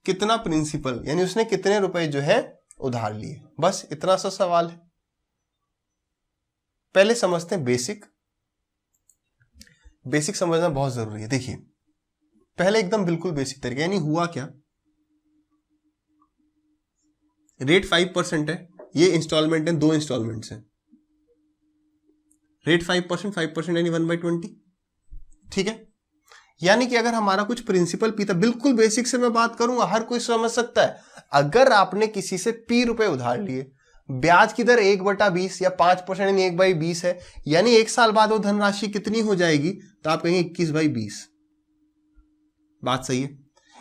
कितना प्रिंसिपल, यानी उसने कितने रुपए जो है उधार लिए। बस इतना सा सवाल है। पहले समझते हैं बेसिक समझना बहुत जरूरी है। देखिए पहले एकदम बिल्कुल बेसिक तरीके, यानी हुआ क्या, रेट 5% है, ये इंस्टॉलमेंट है, 2 इंस्टॉलमेंट्स हैं, रेट 5% यानी 1/20, ठीक है। यानी कि अगर हमारा कुछ प्रिंसिपल पी था, बिल्कुल बेसिक से मैं बात करूंगा, हर कोई समझ सकता है। अगर आपने किसी से P रुपए उधार लिए, ब्याज की दर 1/20 या 5% यानी 1/20 है, यानी 1 साल बाद वो धनराशि कितनी हो जाएगी, तो आप कहेंगे 21/20। बात सही है।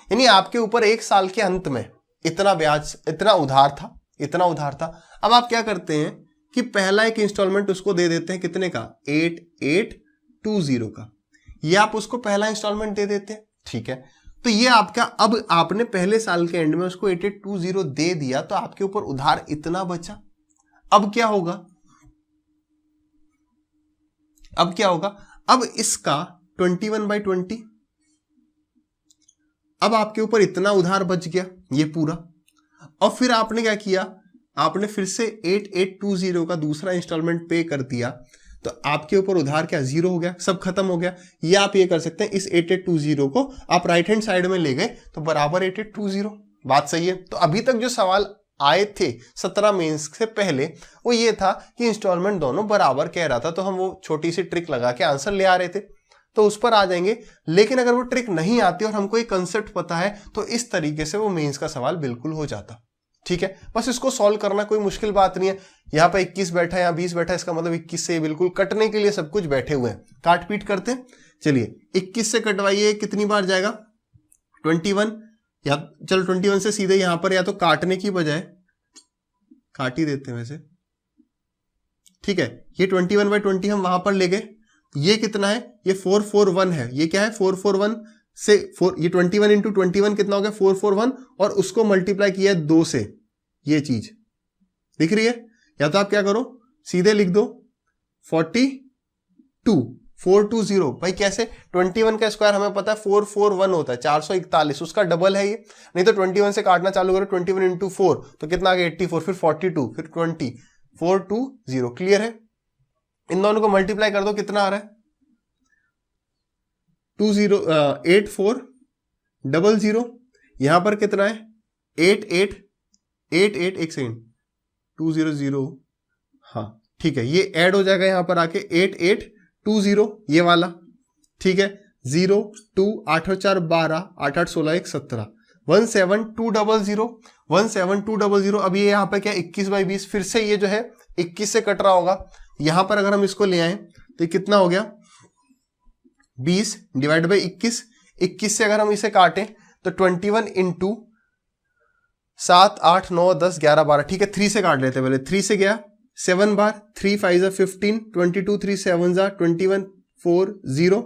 यानी आपके ऊपर 1 साल के अंत में इतना ब्याज, इतना उधार था। अब आप क्या करते हैं कि पहला एक इंस्टॉलमेंट उसको दे देते हैं कितने का, 8820 का, ये आप उसको पहला इंस्टॉलमेंट दे देते हैं, ठीक है। तो ये आपका, अब आपने पहले साल के एंड में उसको 8820 दे दिया, तो आपके ऊपर उधार इतना बचा। अब क्या होगा, अब इसका 21/20, अब आपके ऊपर इतना उधार बच गया ये पूरा। और फिर आपने क्या किया, आपने फिर से 8820 का दूसरा इंस्टॉलमेंट पे कर दिया, तो आपके ऊपर उधार क्या, 0 हो गया, सब खत्म हो गया। ये आप ये कर सकते हैं, इस 8820 को आप राइट हैंड साइड में ले गए तो बराबर 8820। बात सही है। तो अभी तक जो सवाल आए थे 17 मेंस से पहले वो ये था कि इंस्टॉलमेंट दोनों बराबर कह रहा था, तो हम वो छोटी सी ट्रिक लगा के आंसर ले आ रहे थे, तो उस पर आ जाएंगे। लेकिन अगर वो ट्रिक नहीं आती और हमको एक कंसेप्ट पता है तो इस तरीके से वो मेंस का सवाल बिल्कुल हो जाता, ठीक है। बस इसको सॉल्व करना कोई मुश्किल बात नहीं है। यहाँ पे 21 बैठा है, यहाँ 20 बैठा है, इसका मतलब 21 से बिल्कुल कटने के लिए सब कुछ बैठे हुए हैं। काट पीट करते हैं, चलिए 21 से कटवाइए, कितनी बार जाएगा, 21, या चलो 21 से सीधे यहां पर या तो काटने की बजाय काट ही देते हैं वैसे, ठीक है। ये 21/20 हम वहां पर ले गए, ये कितना है, ये 441 है, ये क्या है 441 से 4, ये 21 इंटू 21 कितना हो गया 441, और उसको मल्टीप्लाई किया 2 से, ये चीज दिख रही है। या तो आप क्या करो, सीधे लिख दो 42420। भाई कैसे, 21 का स्क्वायर हमें पता है 441 होता है, 441, उसका डबल है ये। नहीं तो 21 से काटना चालू करो, 21 इंटू 4 तो कितना आ गया 84, फिर 42, फिर 20, 420। क्लियर है। इन दोनों को मल्टीप्लाई कर दो, कितना आ रहा है 8400। यहां पर कितना है 8888, एक सेकेंड 200, हाँ ठीक है, ये ऐड हो जाएगा यहां पर आके 8820 ये वाला, ठीक है। 0 2 8 और 4 12, 8 8 16 1 17, 17200। अब ये यहाँ पे क्या 21/20, फिर से ये जो है 21 से कट रहा होगा। यहां पर अगर हम इसको ले आए तो कितना हो गया 20 डिवाइड बाई 21। 21 से अगर हम इसे काटें तो 21 इंटू 7 8 9 10 11 12, ठीक है। 3 से काट लेते पहले, 3 से गया 7 बार, 3 5 15, 22 3 7 21 4 0,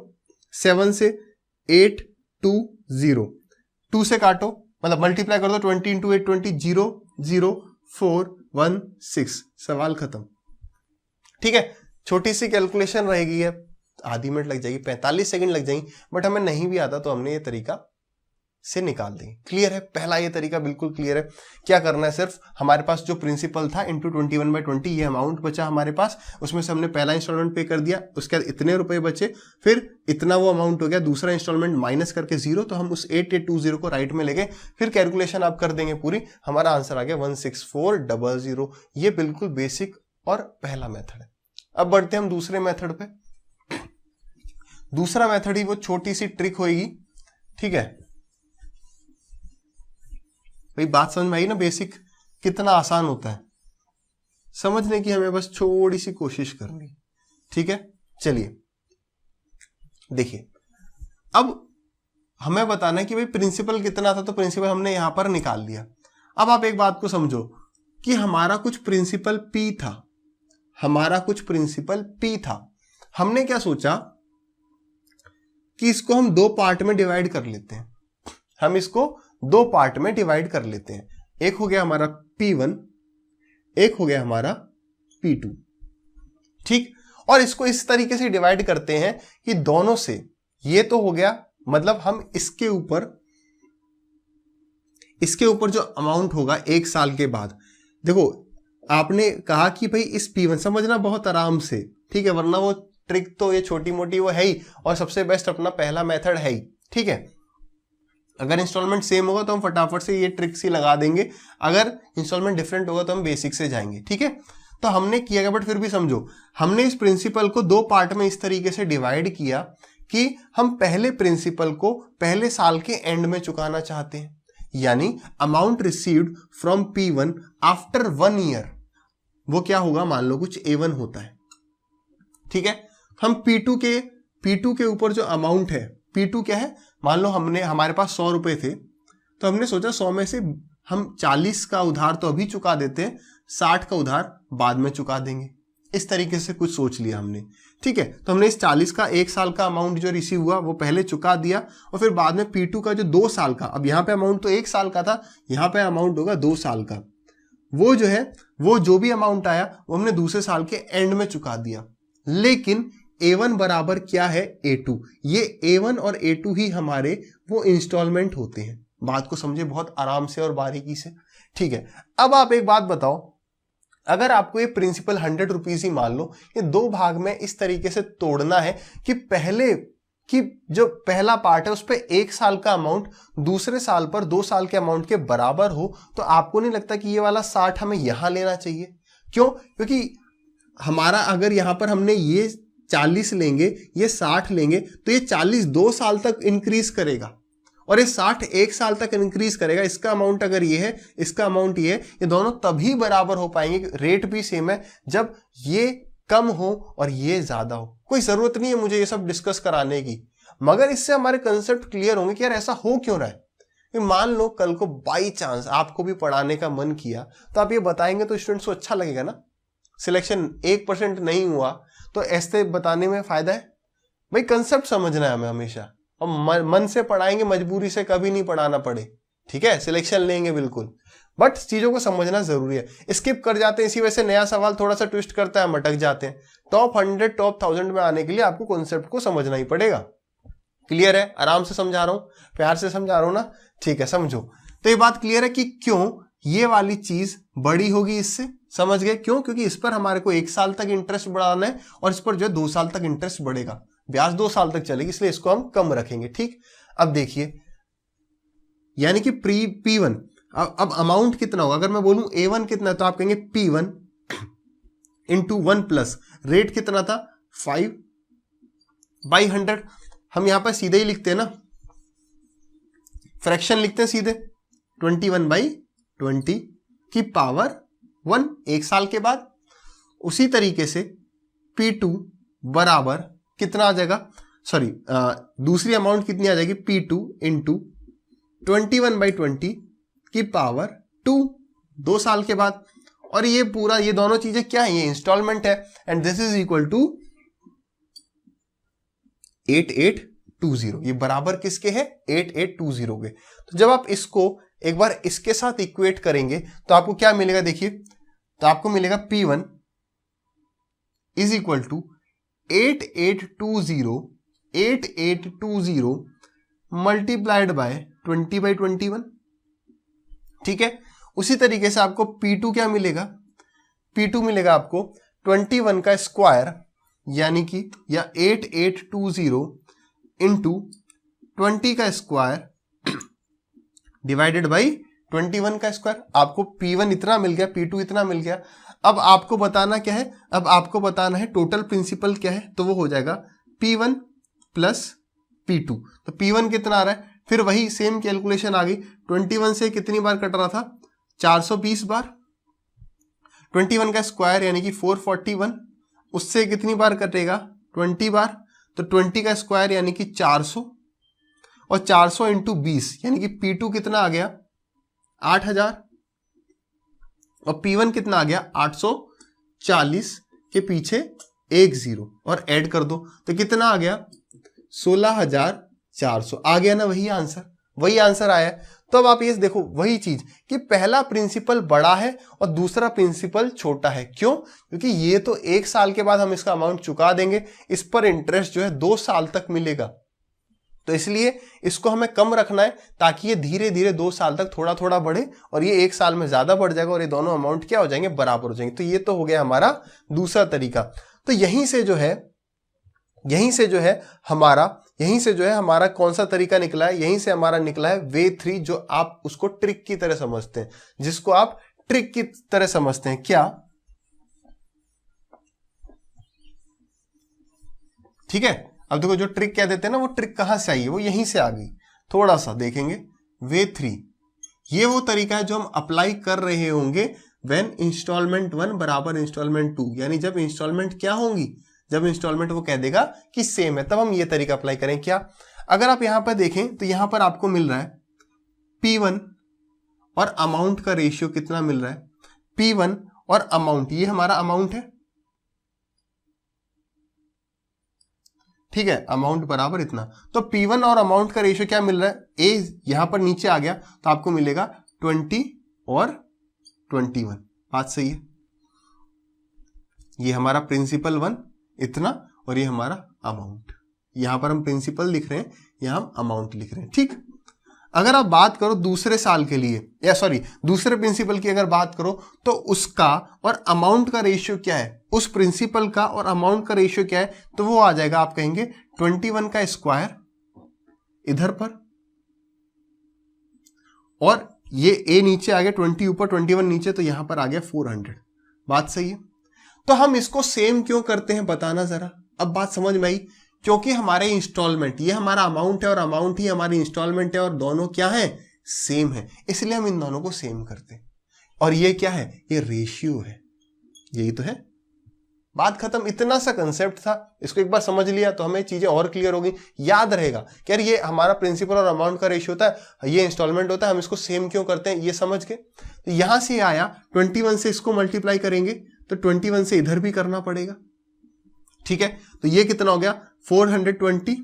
7 से 8 2 0, 2 से काटो मतलब मल्टीप्लाई कर दो, 20 इंटू 8 20, 0 0 4 1 6, सवाल खत्म, ठीक है। छोटी सी कैलकुलेशन रहेगी है, आधी मिनट लग जाएगी, 45 सेकंड लग जाएंगी, बट हमें नहीं भी आता तो हमने ये तरीका से निकाल देंगे। क्लियर है, पहला ये तरीका बिल्कुल क्लियर है। क्या करना है, सिर्फ हमारे पास जो प्रिंसिपल था इंटू 21/20, ये अमाउंट बचा हमारे पास, उसमें से हमने पहला इंस्टॉलमेंट पे कर दिया, उसके बाद इतने रुपए बचे, फिर इतना वो अमाउंट हो गया, दूसरा इंस्टॉलमेंट माइनस करके 0, तो हम उस 8820 को राइट में ले गए, फिर कैलकुलेशन आप कर देंगे पूरी, हमारा आंसर आ गया 16400। ये बिल्कुल बेसिक और पहला मेथड है। अब बढ़ते हम दूसरे मेथड पे। दूसरा मेथड ही वो छोटी सी ट्रिक होगी, ठीक है भाई। बात समझ में आई ना, बेसिक कितना आसान होता है समझने की, हमें बस थोड़ी सी कोशिश करनी, ठीक है। चलिए देखिए, अब हमें बताना है कि भाई प्रिंसिपल कितना था, तो प्रिंसिपल हमने यहां पर निकाल दिया। अब आप एक बात को समझो कि हमारा कुछ प्रिंसिपल P था, हमने क्या सोचा कि इसको हम 2 पार्ट में डिवाइड कर लेते हैं, एक हो गया हमारा P1, एक हो गया हमारा P2, ठीक। और इसको इस तरीके से डिवाइड करते हैं कि दोनों से, ये तो हो गया, मतलब हम इसके ऊपर जो अमाउंट होगा 1 साल के बाद, देखो आपने कहा कि भाई इस P1 समझना बहुत आराम से, ठीक है, वरना वो ट्रिक तो ये छोटी मोटी वो है ही, और सबसे बेस्ट अपना पहला मेथड है ही, ठीक है। अगर इंस्टॉलमेंट सेम होगा तो हम फटाफट से ये ट्रिक सी लगा देंगे, अगर इंस्टॉलमेंट डिफरेंट होगा तो हम बेसिक से जाएंगे, ठीक है। तो हमने किया, बट फिर भी समझो, हमने इस प्रिंसिपल को 2 पार्ट में इस तरीके से डिवाइड किया कि हम पहले प्रिंसिपल को पहले साल के एंड में चुकाना चाहते हैं, यानी amount received from P1 after 1 year, वो क्या होगा, मान लो कुछ A1 होता है, ठीक है। हम P2 के ऊपर जो अमाउंट है, P2 क्या है, मान लो हमारे पास 100 रुपए थे, तो हमने सोचा 100 में से हम 40 का उधार तो अभी चुका देते हैं, 60 का उधार बाद में चुका देंगे। इस तरीके से कुछ सोच लिया हमने, ठीक है। तो हमने इस 40 का 1 साल का अमाउंट जो रिसीव हुआ वो पहले चुका दिया, और फिर बाद में P2 का जो 2 साल का, अब यहाँ पे अमाउंट तो 1 साल का था, यहाँ पे अमाउंट होगा 2 साल का, वो जो है वो जो भी अमाउंट आया वो हमने दूसरे साल के एंड में चुका दिया। लेकिन A1 बराबर क्या है, A2। ये A1 और A2 ही हमारे वो इंस्टॉलमेंट होते हैं। बात को समझे बहुत आराम से और बारीकी से, ठीक है। अब आप एक बात बताओ, अगर आपको ये प्रिंसिपल 100 रुपीज ही मान लो, ये 2 भाग में इस तरीके से तोड़ना है कि पहले कि जो पहला पार्ट है उस पर 1 साल का अमाउंट दूसरे साल पर 2 साल के अमाउंट के बराबर हो, तो आपको नहीं लगता कि ये वाला 60 हमें यहां लेना चाहिए? क्यों? क्योंकि हमारा अगर यहां पर हमने ये 40 लेंगे, ये 60 लेंगे, तो ये 40 2 साल तक इंक्रीज करेगा और ये 60 1 साल तक इंक्रीज करेगा। इसका अमाउंट अगर ये है, इसका अमाउंट ये है, ये दोनों तभी बराबर हो पाएंगे, रेट भी सेम है, जब ये कम हो और ये ज्यादा हो। कोई जरूरत नहीं है मुझे ये सब डिस्कस कराने की, मगर इससे हमारे कंसेप्ट क्लियर होंगे कि यार ऐसा हो क्यों रहा है। कि मान लो कल को बाई चांस आपको भी पढ़ाने का मन किया, तो आप ये बताएंगे तो स्टूडेंट्स को अच्छा लगेगा ना। सिलेक्शन 1% नहीं हुआ तो ऐसे बताने में फायदा है? भाई कंसेप्ट समझना है हमें हमेशा, और मन से पढ़ाएंगे, मजबूरी से कभी नहीं पढ़ाना पड़े, ठीक है। सिलेक्शन लेंगे बिल्कुल, बट चीजों को समझना जरूरी है। स्किप कर जाते हैं, इसी वजह से नया सवाल थोड़ा सा ट्विस्ट करता है, अटक जाते हैं। टॉप 100 टॉप 1000 में आने के लिए आपको कॉन्सेप्ट को समझना ही पड़ेगा। क्लियर है? आराम से समझा रहा हूं, प्यार से समझा रहा हूं ना, ठीक है। समझो तो ये बात क्लियर है कि क्यों ये वाली चीज बड़ी होगी इससे, समझ गए क्यों? क्योंकि इस पर हमारे को 1 साल तक इंटरेस्ट बढ़ाना है और इस पर जो है 2 साल तक इंटरेस्ट बढ़ेगा, ब्याज 2 साल तक चलेगी, इसलिए इसको हम कम रखेंगे, ठीक। अब देखिए, यानी कि P1, अब अमाउंट कितना होगा? अगर मैं बोलूं A1 कितना है तो आप कहेंगे P1 इंटू 1 प्लस रेट कितना था 5/100। हम यहां पर सीधे ही लिखते हैं ना, फ्रैक्शन लिखते हैं सीधे, 21/20 की पावर 1 1 साल के बाद। उसी तरीके से P2 बराबर कितना आ जाएगा, सॉरी दूसरी अमाउंट कितनी आ जाएगी, P2 इंटू 21/20 की पावर 2 2 साल के बाद। और ये पूरा, ये दोनों चीजें क्या है, ये इंस्टॉलमेंट है, and this is equal to 8820। ये बराबर किसके है, 8820 के। तो जब आप इसको एक बार इसके साथ इक्वेट करेंगे तो आपको क्या मिलेगा, देखिए, तो आपको मिलेगा P1 is equal to 8820 multiplied by 20/21, ठीक है। उसी तरीके से आपको P2 क्या मिलेगा, P2 मिलेगा आपको 21 का स्क्वायर, यानी कि या 8820 इंटू 20 का स्क्वायर डिवाइडेड बाई 21 का स्क्वायर। आपको P1 इतना मिल गया, P2 इतना मिल गया। अब आपको बताना क्या है, अब आपको बताना है टोटल प्रिंसिपल क्या है, तो वो हो जाएगा P1 प्लस P2। तो P1 कितना आ रहा है, फिर वही सेम कैलकुलेशन आ गई, 21 से कितनी बार कट रहा था, 420 बार, 21 का स्क्वायर यानी कि 441, उससे कितनी बार कटेगा, 20 बार, तो 20 का स्क्वायर यानी कि 400, और 400 इंटू 20 यानी कि P2 कितना आ गया 8000, और P1 कितना आ गया 840 के पीछे 10 और ऐड कर दो तो कितना आ गया 16400। आ गया ना, वही आंसर आया। तो अब आप ये देखो वही चीज कि पहला प्रिंसिपल बड़ा है और दूसरा प्रिंसिपल छोटा है। क्यों? क्योंकि ये तो 1 साल के बाद हम इसका अमाउंट चुका देंगे, इस पर इंटरेस्ट जो है 2 साल तक मिलेगा, तो इसलिए इसको हमें कम रखना है ताकि ये धीरे धीरे 2 साल तक थोड़ा थोड़ा बढ़े, और ये 1 साल में ज्यादा बढ़ जाएगा और ये दोनों अमाउंट क्या हो जाएंगे, बराबर हो जाएंगे। तो ये तो हो गया हमारा दूसरा तरीका। तो यहीं से जो है हमारा कौन सा तरीका निकला है, यहीं से हमारा निकला है वे 3, जो आप उसको ट्रिक की तरह समझते हैं, जिसको आप ट्रिक की तरह समझते हैं। क्या? ठीक है। अब देखो जो ट्रिक कह देते हैं ना, वो ट्रिक कहां से आई है, वो यहीं से आ गई। थोड़ा सा देखेंगे, वे 3 ये वो तरीका है जो हम अप्लाई कर रहे होंगे व्हेन इंस्टॉलमेंट 1 बराबर इंस्टॉलमेंट 2, यानी जब इंस्टॉलमेंट क्या होंगी, जब इंस्टॉलमेंट वो कह देगा कि सेम है, तब हम ये तरीका अप्लाई करें। क्या? अगर आप यहां पर देखें तो यहां पर आपको मिल रहा है P1 और अमाउंट का रेशियो कितना मिल रहा है, P1 और अमाउंट, ये हमारा अमाउंट है, ठीक है, अमाउंट बराबर इतना। तो P1 और अमाउंट का रेशियो क्या मिल रहा है, ए यहां पर नीचे आ गया तो आपको मिलेगा 20 और 21, बात सही है। ये हमारा प्रिंसिपल 1 इतना और ये हमारा अमाउंट, यहां पर हम प्रिंसिपल लिख रहे हैं, यहां हम अमाउंट लिख रहे हैं, ठीक। अगर आप बात करो दूसरे साल के लिए, या सॉरी दूसरे प्रिंसिपल की अगर बात करो, तो उसका और अमाउंट का रेशियो क्या है, उस प्रिंसिपल का और अमाउंट का रेशियो क्या है, तो वो आ जाएगा, आप कहेंगे 21 का स्क्वायर इधर पर, और ये ए नीचे आ गया, 20 ऊपर 21 नीचे, तो यहां पर आ गया 400, बात सही है। तो हम इसको सेम क्यों करते हैं बताना जरा, अब बात समझ में आई, क्योंकि हमारे इंस्टॉलमेंट, ये हमारा अमाउंट है और अमाउंट ही हमारी इंस्टॉलमेंट है, और दोनों क्या है, सेम है, इसलिए हम इन दोनों को सेम करते हैं। और ये क्या है, ये रेशियो है, यही तो है, बात खत्म। इतना सा कंसेप्ट था, इसको एक बार समझ लिया तो हमें चीजें और क्लियर हो गई, याद रहेगा कि यार ये हमारा प्रिंसिपल और अमाउंट का रेशियो होता है, ये इंस्टॉलमेंट होता है, हम इसको सेम क्यों करते हैं, ये समझ के। तो यहां से आया 21 से इसको मल्टीप्लाई करेंगे तो 21 से इधर भी करना पड़ेगा, ठीक है। तो ये कितना हो गया, 420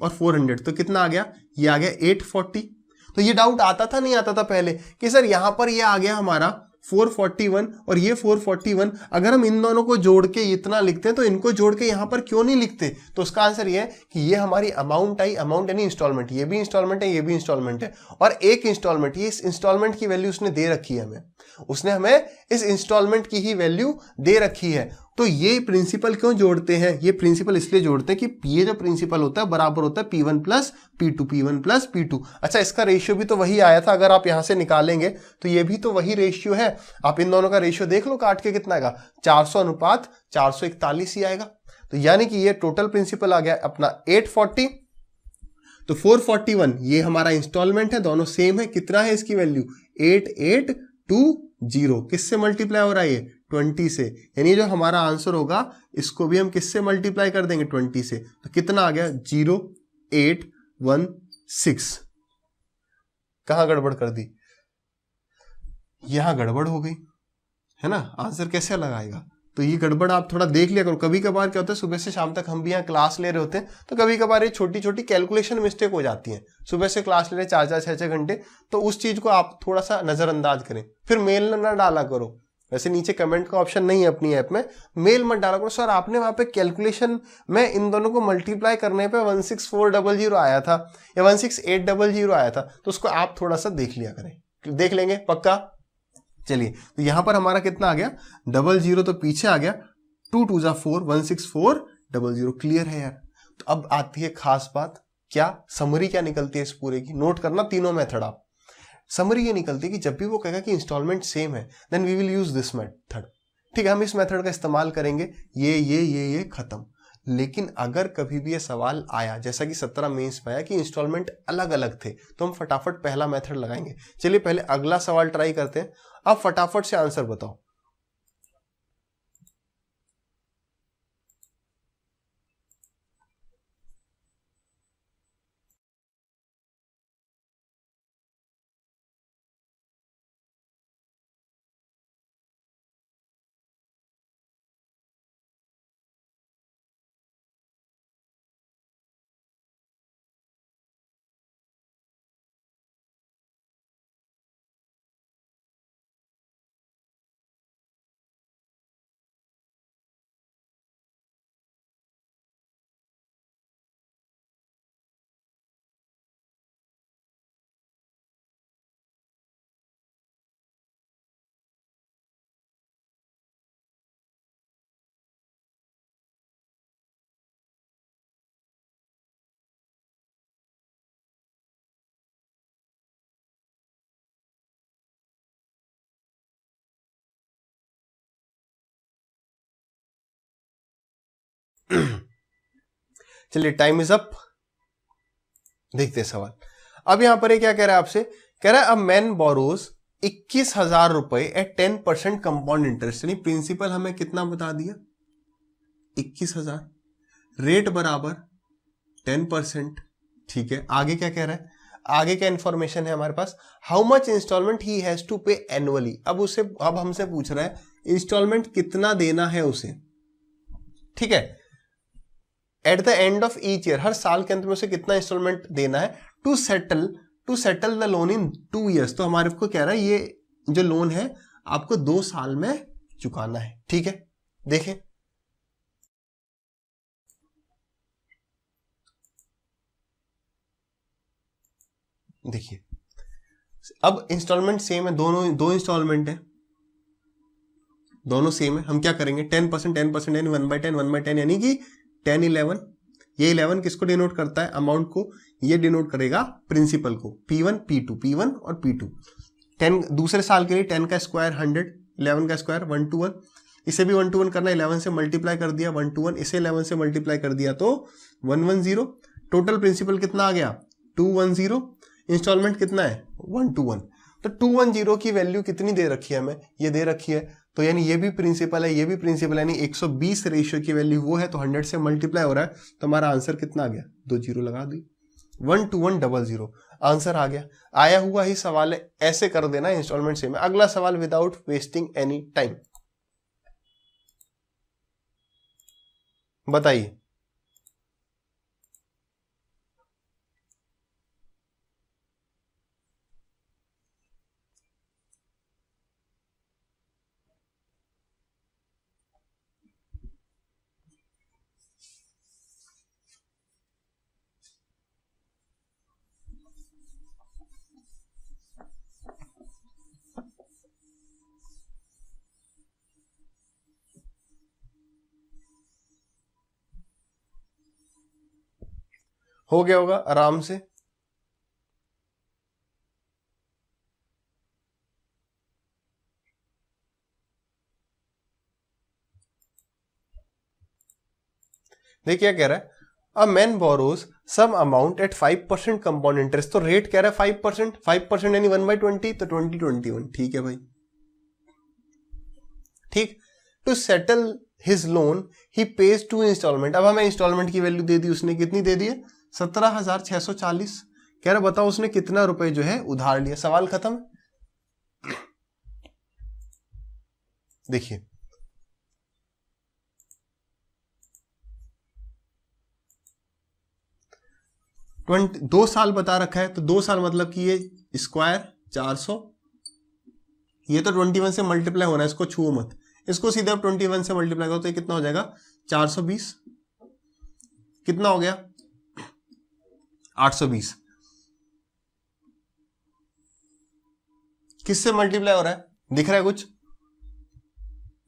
और 400, तो कितना आ गया, ये आ गया 840। तो ये डाउट आता था नहीं आता था पहले कि सर यहां पर ये आ गया हमारा 441 और ये 441, अगर हम इन दोनों को जोड़ के इतना लिखते हैं तो इनको जोड़ के यहां पर क्यों नहीं लिखते, तो उसका आंसर ये है कि ये हमारी अमाउंट आई, अमाउंट यानी इंस्टॉलमेंट, ये भी इंस्टॉलमेंट है, ये भी इंस्टॉलमेंट है, और एक इंस्टॉलमेंट, ये इस इंस्टॉलमेंट की वैल्यू उसने दे रखी है हमें, उसने हमें इस इंस्टॉलमेंट की ही वैल्यू दे रखी है। तो ये प्रिंसिपल क्यों जोड़ते हैं, ये प्रिंसिपल इसलिए जोड़ते हैं कि ये जो प्रिंसिपल होता है बराबर होता है P1 plus P2, P1 plus P2। अच्छा, इसका रेशियो भी तो वही आया था, अगर आप यहां से निकालेंगे तो ये भी तो वही रेशियो है, आप इन दोनों का रेशियो देख लो काट के कितना आएगा, 400 अनुपात 441 ही आएगा। तो यानी कि ये टोटल प्रिंसिपल आ गया अपना 840, तो 441 ये हमारा इंस्टॉलमेंट है, दोनों सेम है, कितना है इसकी वैल्यू 8820, किससे मल्टीप्लाई हो रहा है ये 20 से, यानी जो हमारा आंसर होगा इसको भी हम किससे मल्टीप्लाई कर देंगे 20 से, तो कितना आ गया 0816। कहां गड़बड़ कर दी, यहां गड़बड़ हो गई है ना, आंसर कैसे लगाएगा, तो ये गड़बड़ आप थोड़ा देख लिया करो। कभी कभार क्या होता है, सुबह से शाम तक हम भी यहाँ क्लास ले रहे होते हैं, तो कभी कभार ये छोटी छोटी कैलकुलेशन मिस्टेक हो जाती है, सुबह से क्लास ले रहे 4-4 6-6 घंटे, तो उस चीज को आप थोड़ा सा नजरअंदाज करें, फिर मेल ना डाला करो। वैसे नीचे कमेंट का ऑप्शन नहीं है अपनी ऐप में, मेल मत डाला करो, सर आपने वहां पे कैलकुलेशन में इन दोनों को मल्टीप्लाई करने पे 16400 आया था या 16800 आया था, तो उसको आप थोड़ा सा देख लिया करें, देख लेंगे पक्का। चलिए, तो यहां पर हमारा कितना आ गया 00, तो पीछे आ गया 2 2 जा 4, 16400, क्लियर है यार। तो अब आती है खास बात, क्या समरी क्या निकलती है इस पूरे की, नोट करना तीनों मेथड आप। समरी ये निकलती है कि जब भी वो कहेगा कि इंस्टॉलमेंट सेम है, then we will use this method, ठीक है, हम इस मेथड का इस्तेमाल करेंगे, ये खत्म। लेकिन अगर कभी भी ये सवाल आया, जैसा कि 17 मेंस में आया कि इंस्टॉलमेंट अलग अलग थे, तो हम फटाफट पहला मेथड लगाएंगे। चलिए पहले अगला सवाल ट्राई करते हैं, अब फटाफट से आंसर बताओ। चलिए टाइम इज अप, देखते हैं सवाल। अब यहां पर ये क्या कह रहा है आपसे, कह रहा है अ मैन बोरोज 21,000 रुपए एट 10% कंपाउंड इंटरेस्ट, यानी प्रिंसिपल हमें कितना बता दिया 21,000, रेट बराबर 10%, ठीक है। आगे क्या कह रहा है, आगे क्या इंफॉर्मेशन है हमारे पास, how much installment he has to pay annually. अब हमसे पूछ रहा है इंस्टॉलमेंट कितना देना है उसे, ठीक है, at the end of each year, हर साल के अंत में उसे कितना इंस्टॉलमेंट देना है, to settle the loan in 2 years. तो हमारे को कह रहा है ये जो लोन है आपको 2 साल में चुकाना है, ठीक है। देखें देखिए, अब इंस्टॉलमेंट सेम है, दोनों 2 इंस्टॉलमेंट है, दोनों सेम है। हम क्या करेंगे, 10% 10% यानी 1/10 1/10 यानी कि 10 11। ये 11 किसको डिनोट करता है, अमाउंट को, ये डिनोट करेगा प्रिंसिपल को, P1 P1 और P2। 10 दूसरे साल के लिए 10 का स्क्वायर 100, 11 का स्क्वायर 1 to 1, इसे भी 1 to 1 करना, 11 से मल्टीप्लाई कर दिया 1 to 1, इसे 11 से मल्टीप्लाई कर दिया तो 110। टोटल प्रिंसिपल कितना आ गया 210, इंस्टॉलमेंट कितना है 1 to 1। तो 210 की वैल्यू कितनी दे रखी है हमें, ये दे रखी है, तो यानी ये भी प्रिंसिपल है, ये भी प्रिंसिपल है, यानी 120 रेशियो की वैल्यू वो है, तो 100 से मल्टीप्लाई हो रहा है, तो हमारा आंसर कितना आ गया, 2 जीरो लगा दी, 12100 आंसर आ गया। आया हुआ ही सवाल है, ऐसे कर देना इंस्टॉलमेंट से में। अगला सवाल विदाउट वेस्टिंग एनी टाइम, बताइए। हो गया होगा आराम से। देखिए क्या कह रहा है, a man borrows some amount at 5% compound interest. तो रेट कह रहा है 5%, 5% यानी 1/20, तो 20/21, ठीक है भाई, ठीक। To settle his loan he pays 2 installment. अब हमें इंस्टॉलमेंट की वैल्यू दे दी उसने, कितनी दे दी है 17,640। कह रहा बताओ उसने कितना रुपए जो है उधार लिया। सवाल खत्म। देखिए 2 साल बता रखा है, तो 2 साल मतलब कि ये स्क्वायर 400, ये तो 21 से मल्टीप्लाई होना है, इसको छुओ मत, इसको सीधे आप 21 से मल्टीप्लाई करो तो ये कितना हो जाएगा 420, कितना हो गया 820। किससे मल्टीप्लाई हो रहा है, दिख रहा है कुछ,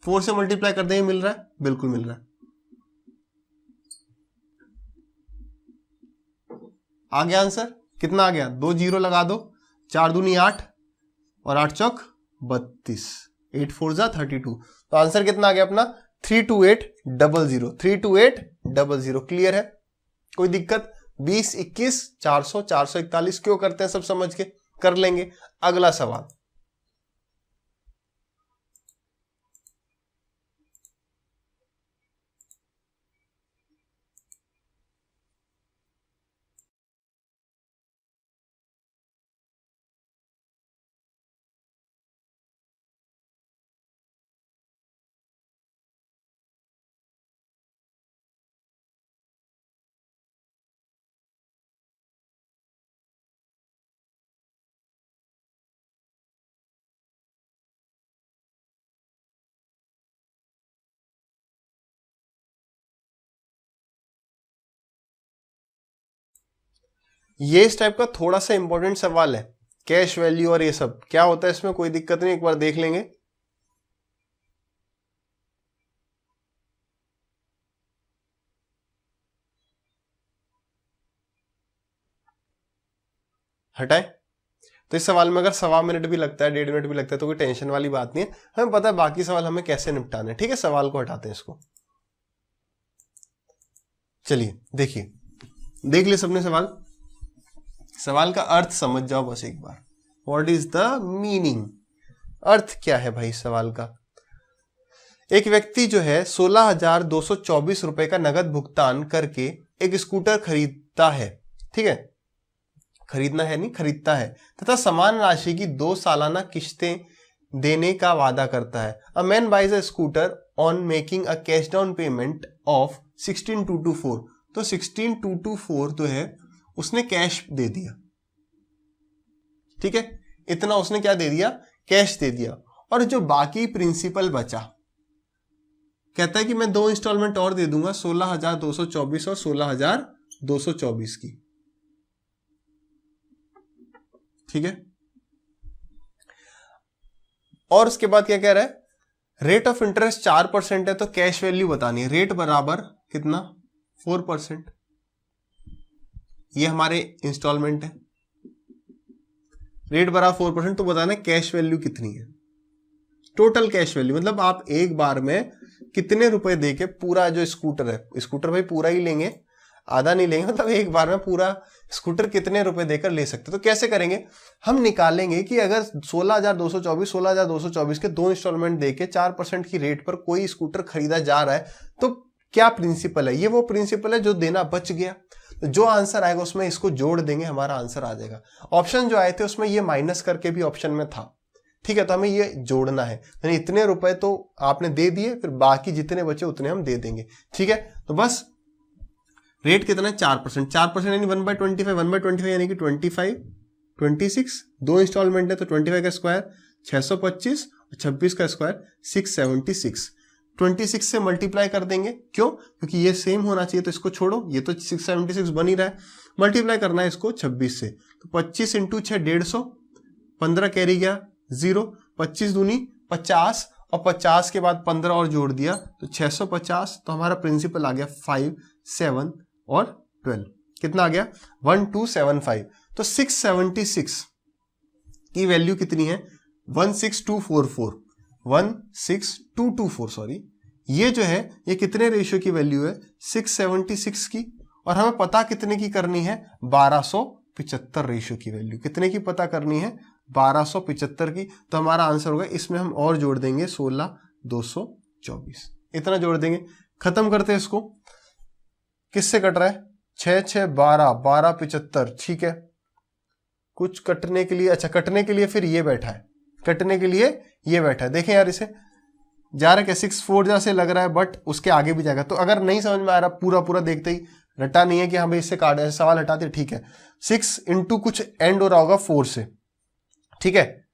4 से मल्टीप्लाई कर देंगे मिल रहा है, बिल्कुल मिल रहा है। आ गया आंसर, कितना आ गया, 2 जीरो लगा दो, 4 दूनी 8 और 8 चौक 32, 8 4 जा 32। तो आंसर कितना आ गया अपना 32800, 32800। क्लियर है, कोई दिक्कत। 20 21 400 441 क्यों करते हैं सब समझ के कर लेंगे। अगला सवाल, ये इस टाइप का थोड़ा सा इंपॉर्टेंट सवाल है, कैश वैल्यू और ये सब क्या होता है इसमें, कोई दिक्कत नहीं, एक बार देख लेंगे। हटाए, तो इस सवाल में अगर 1.25 मिनट भी लगता है 1.5 मिनट भी लगता है तो कोई टेंशन वाली बात नहीं है, हमें पता है बाकी सवाल हमें कैसे निपटाने। ठीक है, सवाल को हटाते हैं इसको। चलिए देखिए, देख लिया सबने सवाल, सवाल का अर्थ समझ जाओ बस एक बार। व्हाट इज द मीनिंग, अर्थ क्या है भाई सवाल का। एक व्यक्ति जो है 16,224 रुपए का नगद भुगतान करके एक स्कूटर खरीदता है, ठीक है, खरीदना है नहीं, खरीदता है, तथा समान राशि की 2 सालाना किश्तें देने का वादा करता है। A man buys a scooter on making a cash down payment of 16,224। तो 16,224 जो है उसने कैश दे दिया, ठीक है, इतना उसने क्या दे दिया, कैश दे दिया। और जो बाकी प्रिंसिपल बचा, कहता है कि मैं 2 इंस्टॉलमेंट और दे दूंगा, 16,224 और 16,224 की, ठीक है। और उसके बाद क्या कह रहा है, रेट ऑफ इंटरेस्ट 4% है, तो कैश वैल्यू बतानी है। रेट बराबर कितना, 4%। ये हमारे इंस्टॉलमेंट है, रेट बराबर 4%, तो बताना है कैश वैल्यू कितनी है। टोटल कैश वैल्यू मतलब आप एक बार में कितने रुपए देके पूरा जो स्कूटर है, स्कूटर भाई पूरा ही लेंगे, आधा नहीं लेंगे, मतलब एक बार में पूरा स्कूटर कितने रुपए देकर ले सकते। तो कैसे करेंगे, हम निकालेंगे कि अगर 16,224 के 2 इंस्टॉलमेंट देके 4% की रेट पर कोई स्कूटर खरीदा जा रहा है, तो क्या प्रिंसिपल है। ये वो प्रिंसिपल है जो देना बच गया, तो जो आंसर आएगा उसमें इसको जोड़ देंगे, हमारा आंसर आ जाएगा। ऑप्शन जो आए थे उसमें ये माइनस करके भी ऑप्शन में था, ठीक है, तो हमें ये जोड़ना है, यानी इतने रुपए तो आपने दे दिए, फिर बाकी जितने बचे उतने हम दे देंगे, ठीक है। तो बस रेट कितना है, 4%, 4% यानी 1/25, 1/25 यानी कि 25, 26, 2 इंस्टॉलमेंट है तो 25 का स्क्वायर 625 और 26 का स्क्वायर 676। 26 से मल्टीप्लाई कर देंगे, क्यों, क्योंकि ये सेम होना चाहिए, तो इसको छोड़ो, ये तो 676 बन ही रहा है, मल्टीप्लाई करना है इसको 26 से, तो 25 × 6 150, 15 कैरी गया 0, 25 दूनी 50 और 50 के बाद 15 और जोड़ दिया तो 650। तो हमारा प्रिंसिपल आ गया 5, 7 और 12, कितना आ गया 1275। तो 676 की वैल्यू कितनी है, 16244, 16224 सॉरी, ये जो है ये कितने रेशियो की वैल्यू है, 676 की, और हमें पता कितने की करनी है, 1275 रेशियो की वैल्यू कितने की पता करनी है, 1275 की। तो हमारा आंसर होगा, इसमें हम और जोड़ देंगे 16,224, इतना जोड़ देंगे, खत्म करते हैं इसको। किससे कट रहा है, 6 6 12, 12 75, ठीक है। कुछ कटने के लिए, अच्छा कटने के लिए फिर ये बैठा है, कटने के लिए ये बैठा है, देखें यार इसे जा रहा है, 6 4 जैसे लग रहा है, बट उसके आगे भी जाएगा। तो अगर नहीं समझ में आ रहा, पूरा देखते ही रटा नहीं है कि हाँ भाई इससे काट, ऐसे सवाल हटाते, ठीक है। 6 × कुछ एंड हो रहा होगा 4 से, ठीक है।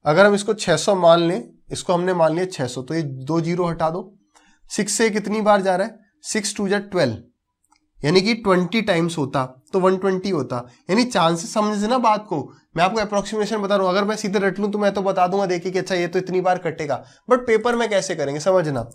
अगर हम इसको 600 मान लें, इसको हमने मान लिया 600, तो ये 2 0 हटा दो। 6 से कितनी बार जा रहा है, 6 2 12, यानी कि 20 टाइम्स होता तो 120 होता, यानी चांसेस, समझे ना बात को, मैं आपको अप्रोक्सीमेशन बता रहा हूं। अगर मैं सीधे रट लूं तो मैं तो बता दूंगा, देखिए कि अच्छा ये तो इतनी बार कटेगा, बट पेपर में कैसे करेंगे समझना।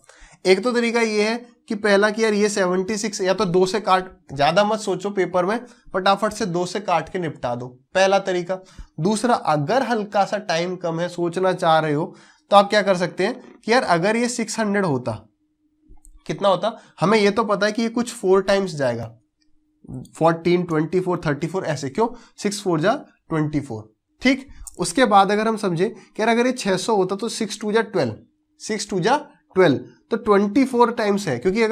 एक तो तरीका ये है कि पहला कि यार ये 76, या तो 2 से काट, ज्यादा मत सोचो पेपर में, फटाफट से 2 से काट के निपटा दो, पहला तरीका। दूसरा, अगर हल्का सा टाइम कम है, सोचना चाह रहे हो, तो आप क्या कर सकते हैं कि यार अगर ये 600 होता, कितना होता, हमें ये तो पता है कि ये कुछ 4 टाइम्स जाएगा, 14 24 34, ऐसे, क्यों, 6 4 जा 24, ठीक। उसके बाद अगर हम समझे कि यार अगर ये 600 होता तो 6 2 जा 12, 6 2 जा 12, तो 24 टाइम्स है, क्योंकि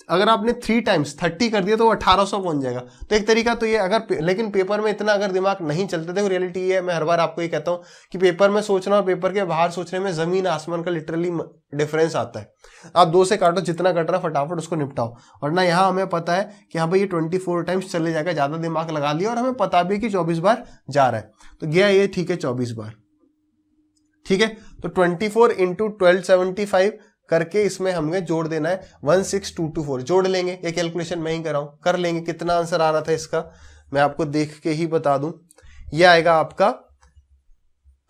अगर आपने 3 टाइम्स 30 कर दिया तो 1800 पहुंच जाएगा। तो एक तरीका तो ये, अगर लेकिन पेपर में इतना अगर दिमाग नहीं चलता, देखो रियलिटी ये है, मैं हर बार आपको ये कहता हूं कि पेपर में सोचना और पेपर के बाहर सोचने में जमीन आसमान का लिटरली डिफरेंस आता है। आप 2 से काटो, जितना कट रहा फटाफट उसको निपटाओ, वरना यहाँ हमें पता है कि हाँ भाई ये 24 टाइम्स चले जाएगा, ज्यादा दिमाग लगा लिया, और हमें पता भी है कि 24 बार जा रहा है, तो गया ये, ठीक है 24 बार, ठीक है। तो 24 × 1275 करके इसमें हमें जोड़ देना है 16224, जोड़ लेंगे, ये कैलकुलेशन मैं ही कर रहा हूं, कर लेंगे। कितना आंसर आ रहा था इसका, मैं आपको देख के ही बता दूं, ये आएगा आपका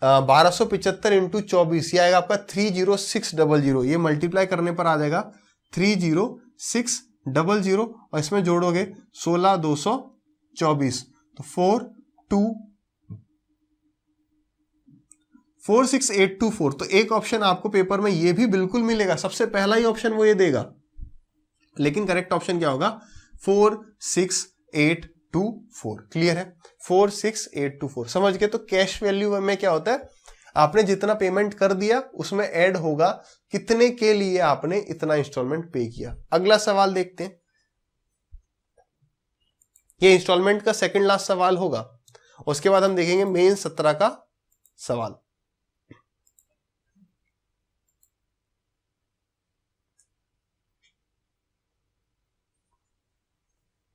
1275 × 24, ये आएगा आपका 30600, ये मल्टीप्लाई करने पर आ जाएगा 30600, और इसमें जोड़ोगे 16,224, तो 46824। तो एक ऑप्शन आपको पेपर में ये भी बिल्कुल मिलेगा, सबसे पहला ही ऑप्शन वो ये देगा, लेकिन करेक्ट ऑप्शन क्या होगा, 46824, क्लियर है, 46824, समझ गए। तो कैश वैल्यू में क्या होता है, आपने जितना पेमेंट कर दिया उसमें ऐड होगा कितने के लिए आपने इतना इंस्टॉलमेंट पे किया। अगला सवाल देखते हैं, ये इंस्टॉलमेंट का सेकंड लास्ट सवाल होगा। उसके बाद हम देखेंगे मेन 17 का सवाल।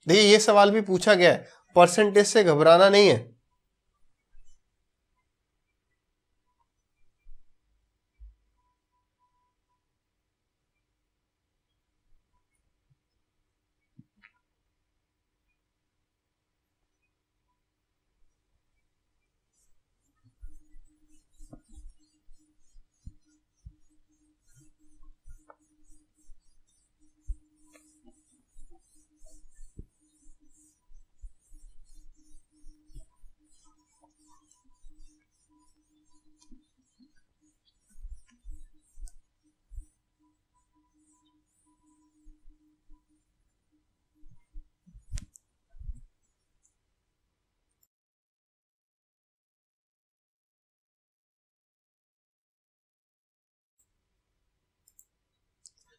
देखिए ये सवाल भी पूछा गया है, परसेंटेज से घबराना नहीं है।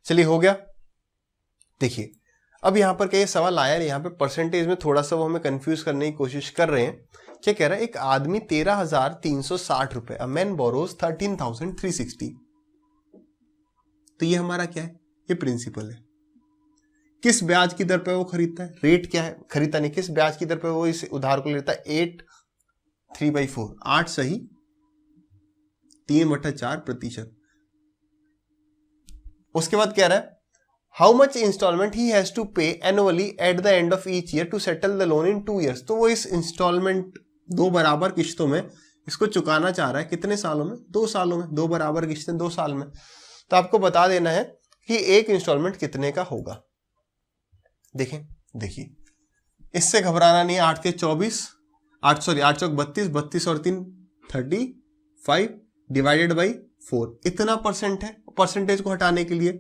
चलिए हो गया। देखिए अब यहां पर क्या सवाल आया, यहाँ पे परसेंटेज में थोड़ा सा वो हमें कंफ्यूज करने की कोशिश कर रहे हैं। क्या कह रहा है, एक आदमी 13,360 रुपए, अ मैन बोरोज 13,360। तो ये हमारा क्या है, ये प्रिंसिपल है। किस ब्याज की दर पे वो खरीदता है, रेट क्या है, खरीदता नहीं, किस ब्याज की दर पे वो इस उधार को लेता है, 8 3/4, 8 सही 3/4%। उसके बाद कह रहा है how much installment he has to pay annually at the end of each year to settle the loan in 2 years। तो वो इस इंस्टॉलमेंट 2 बराबर किश्तों में इसको चुकाना चाह रहा है, कितने सालों में, 2 सालों में, 2 बराबर किश्तें 2 साल में। तो आपको बता देना है कि एक इंस्टॉलमेंट कितने का होगा। देखें, देखिए इससे घबराना नहीं है। 8 के 24, 8 चौक 32, 32 और 3 35 डिवाइडेड बाई 4, इतना परसेंट है। परसेंटेज को हटाने के लिए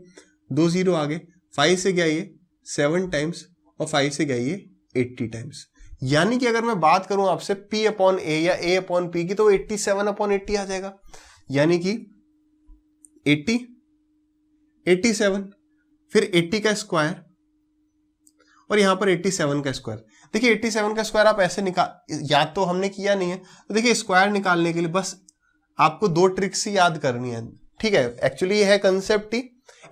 2 0 आगे, 5 से गया ये 7 टाइम्स और 5 से गया ये 80 टाइम्स। यानी कि अगर मैं बात करूं आपसे P/A या A/P की, तो 87/80 आ जाएगा। यानी कि 80 87 फिर 80 का स्क्वायर और यहां पर 87 का स्क्वायर। देखिए 87 का स्क्वायर आप ऐसे निकाल, याद तो हमने किया नहीं है, तो देखिए स्क्वायर निकालने के लिए बस आपको 2 ट्रिक्स ही याद करनी है। ठीक है, एक्चुअली ये है कंसेप्ट ही,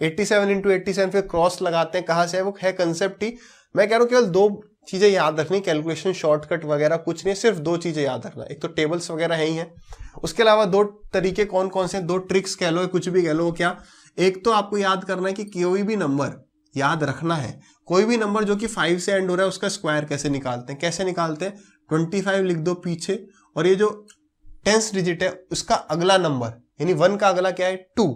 87 × 87 फिर क्रॉस लगाते हैं, कहां से है वो है कंसेप्ट ही। मैं कह रहा हूं केवल 2 चीजें याद रखनी, कैलकुलेशन शॉर्टकट वगैरह कुछ नहीं, सिर्फ 2 चीजें याद रखना। एक तो टेबल्स वगैरह है ही है, उसके अलावा 2 तरीके कौन कौन से, 2 ट्रिक्स कह लो, कुछ भी कह लो। क्या, एक तो आपको याद करना है कि कोई भी नंबर याद रखना है, कोई भी नंबर जो कि 5 से एंड हो रहा है उसका स्क्वायर कैसे निकालते हैं। कैसे निकालते हैं, 25 लिख दो पीछे, और ये जो 10th डिजिट है उसका अगला नंबर, यानी 1 का अगला क्या है 2,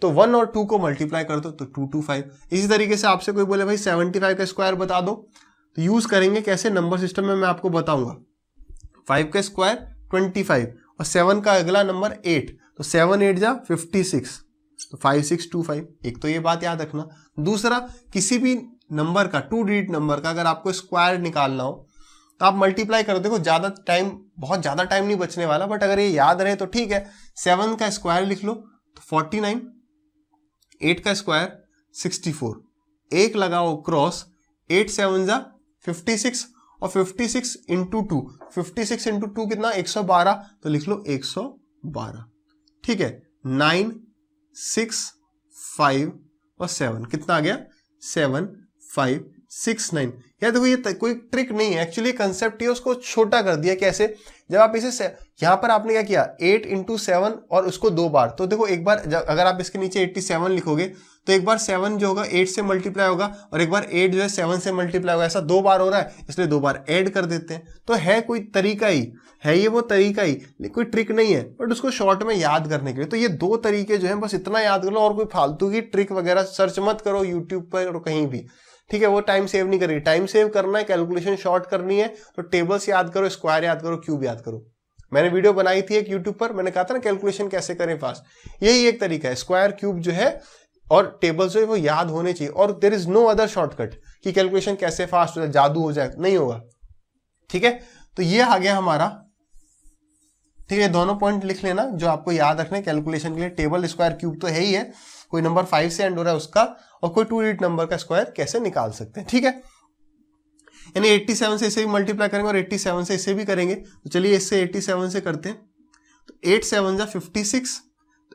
तो 1 और 2 को मल्टीप्लाई कर दो तो 225। इसी तरीके से आपसे कोई बोले भाई 75 का स्क्वायर बता दो, तो यूज करेंगे कैसे, नंबर सिस्टम में मैं आपको बताऊंगा। 5 का स्क्वायर 25 और 7 का अगला नंबर 8, तो 7 8 जा 56, तो 5625। एक तो ये बात याद रखना। दूसरा, किसी भी नंबर का 2 डिजिट नंबर का अगर आपको स्क्वायर निकालना हो तो आप मल्टीप्लाई करो। देखो ज्यादा टाइम, बहुत ज्यादा टाइम नहीं बचने वाला, बट अगर ये याद रहे तो ठीक है। 7 का स्क्वायर लिख लो तो 49, 8 का स्क्वायर 64, एक लगाओ क्रॉस, 8 7 जा 56 और 56 इंटू 2, 56 इंटू 2 कितना 112, तो लिख लो 112। ठीक है, 9 6 5 और 7 कितना आ गया 7 5 6 9। यार देखो ये कोई ट्रिक नहीं है, एक्चुअली कंसेप्ट ही उसको छोटा कर दिया। कैसे, जब आप इसे यहां पर आपने क्या किया 8 × 7 और उसको 2 बार, तो देखो एक बार अगर आप इसके नीचे 87 लिखोगे तो एक बार 7 जो होगा 8 से मल्टीप्लाई होगा और एक बार 8 जो है 7 से मल्टीप्लाई होगा। ऐसा 2 बार हो रहा है, इसलिए 2 बार ऐड कर देते हैं। तो है कोई तरीका ही है, ये वो तरीका ही, कोई ट्रिक नहीं है, बट उसको शॉर्ट में याद करने के लिए। तो ये 2 तरीके जो है बस इतना याद कर लो, और कोई फालतू की ट्रिक वगैरह सर्च मत करो यूट्यूब पर और कहीं भी। ठीक है, वो टाइम सेव नहीं करेगी। टाइम सेव करना है, कैलकुलेशन शॉर्ट करनी है, तो टेबल्स याद करो, स्क्वायर याद करो, क्यूब याद करो। मैंने वीडियो बनाई थी एक यूट्यूब पर, मैंने कहा था ना कैलकुलेशन कैसे करें फास्ट, यही एक तरीका है। स्क्वायर क्यूब जो है और टेबल्स जो है वो याद होने चाहिए, और there is no other shortcut कि कैलकुलेशन कैसे फास्ट हो जाए, जादू हो जाए, नहीं होगा। ठीक है, तो ये आ गया हमारा। ठीक है, दोनों पॉइंट लिख लेना जो आपको याद रखना है कैलकुलेशन के लिए। टेबल स्क्वायर क्यूब तो है ही है, कोई नंबर 5 से एंड हो रहा है उसका, और कोई 2 डिजिट नंबर का स्क्वायर कैसे निकाल सकते हैं। ठीक है, यानी 87 से इसे भी मल्टीप्लाई करेंगे और 87 से इसे भी करेंगे। तो चलिए इससे 87 से करते हैं। तो 8 7 जा 56,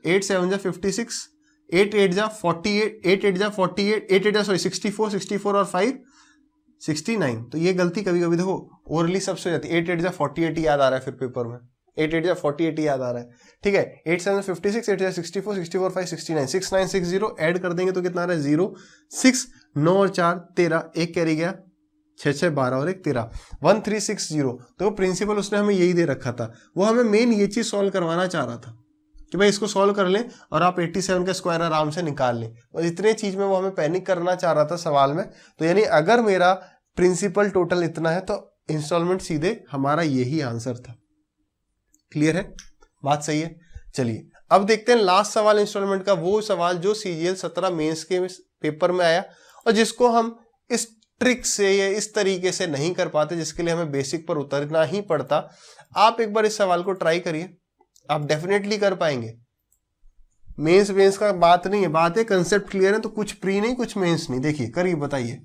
8 7 जा 56, 8 8 जा 48, 8 8 जा 48, 8 8 जा सॉरी 64, 64 और 5 69। तो ये गलती कभी कभी देखो ओरली सबसे हो जाती है। 8 8 जा 48 याद आ रहा है फिर पेपर में, 8 8 जा 48 याद आ रहा है, ठीक है। 8 7 56, 8 जा 64, 64 5 69, 6960 ऐड कर देंगे तो कितना आ रहा है 0 6 9 और 4 13, एक कैरी गया 6 6 12 और 1 13, 1360। तो प्रिंसिपल उसने हमें यही दे रखा था, वो हमें मेन ये चीज सॉल्व करवाना चाह रहा था कि भाई इसको सॉल्व कर लें और आप 87 का स्क्वायर आराम से निकाल लें। और इतने चीज में वो हमें पैनिक करना चाह रहा था सवाल में। तो यानी अगर मेरा प्रिंसिपल टोटल इतना है तो इंस्टॉलमेंट सीधे हमारा यही आंसर था। क्लियर है, बात सही है। चलिए अब देखते हैं लास्ट सवाल इंस्टॉलमेंट का, वो सवाल जो CGL 17 मेंस के पेपर में आया और जिसको हम इस ट्रिक से या इस तरीके से नहीं कर पाते, जिसके लिए हमें बेसिक पर उतरना ही पड़ता। आप एक बार इस सवाल को ट्राई करिए, आप डेफिनेटली कर पाएंगे। मेंस वेंस का बात नहीं है, बात है कंसेप्ट क्लियर है तो कुछ प्री नहीं कुछ मेंस नहीं। देखिए करिए, बताइए।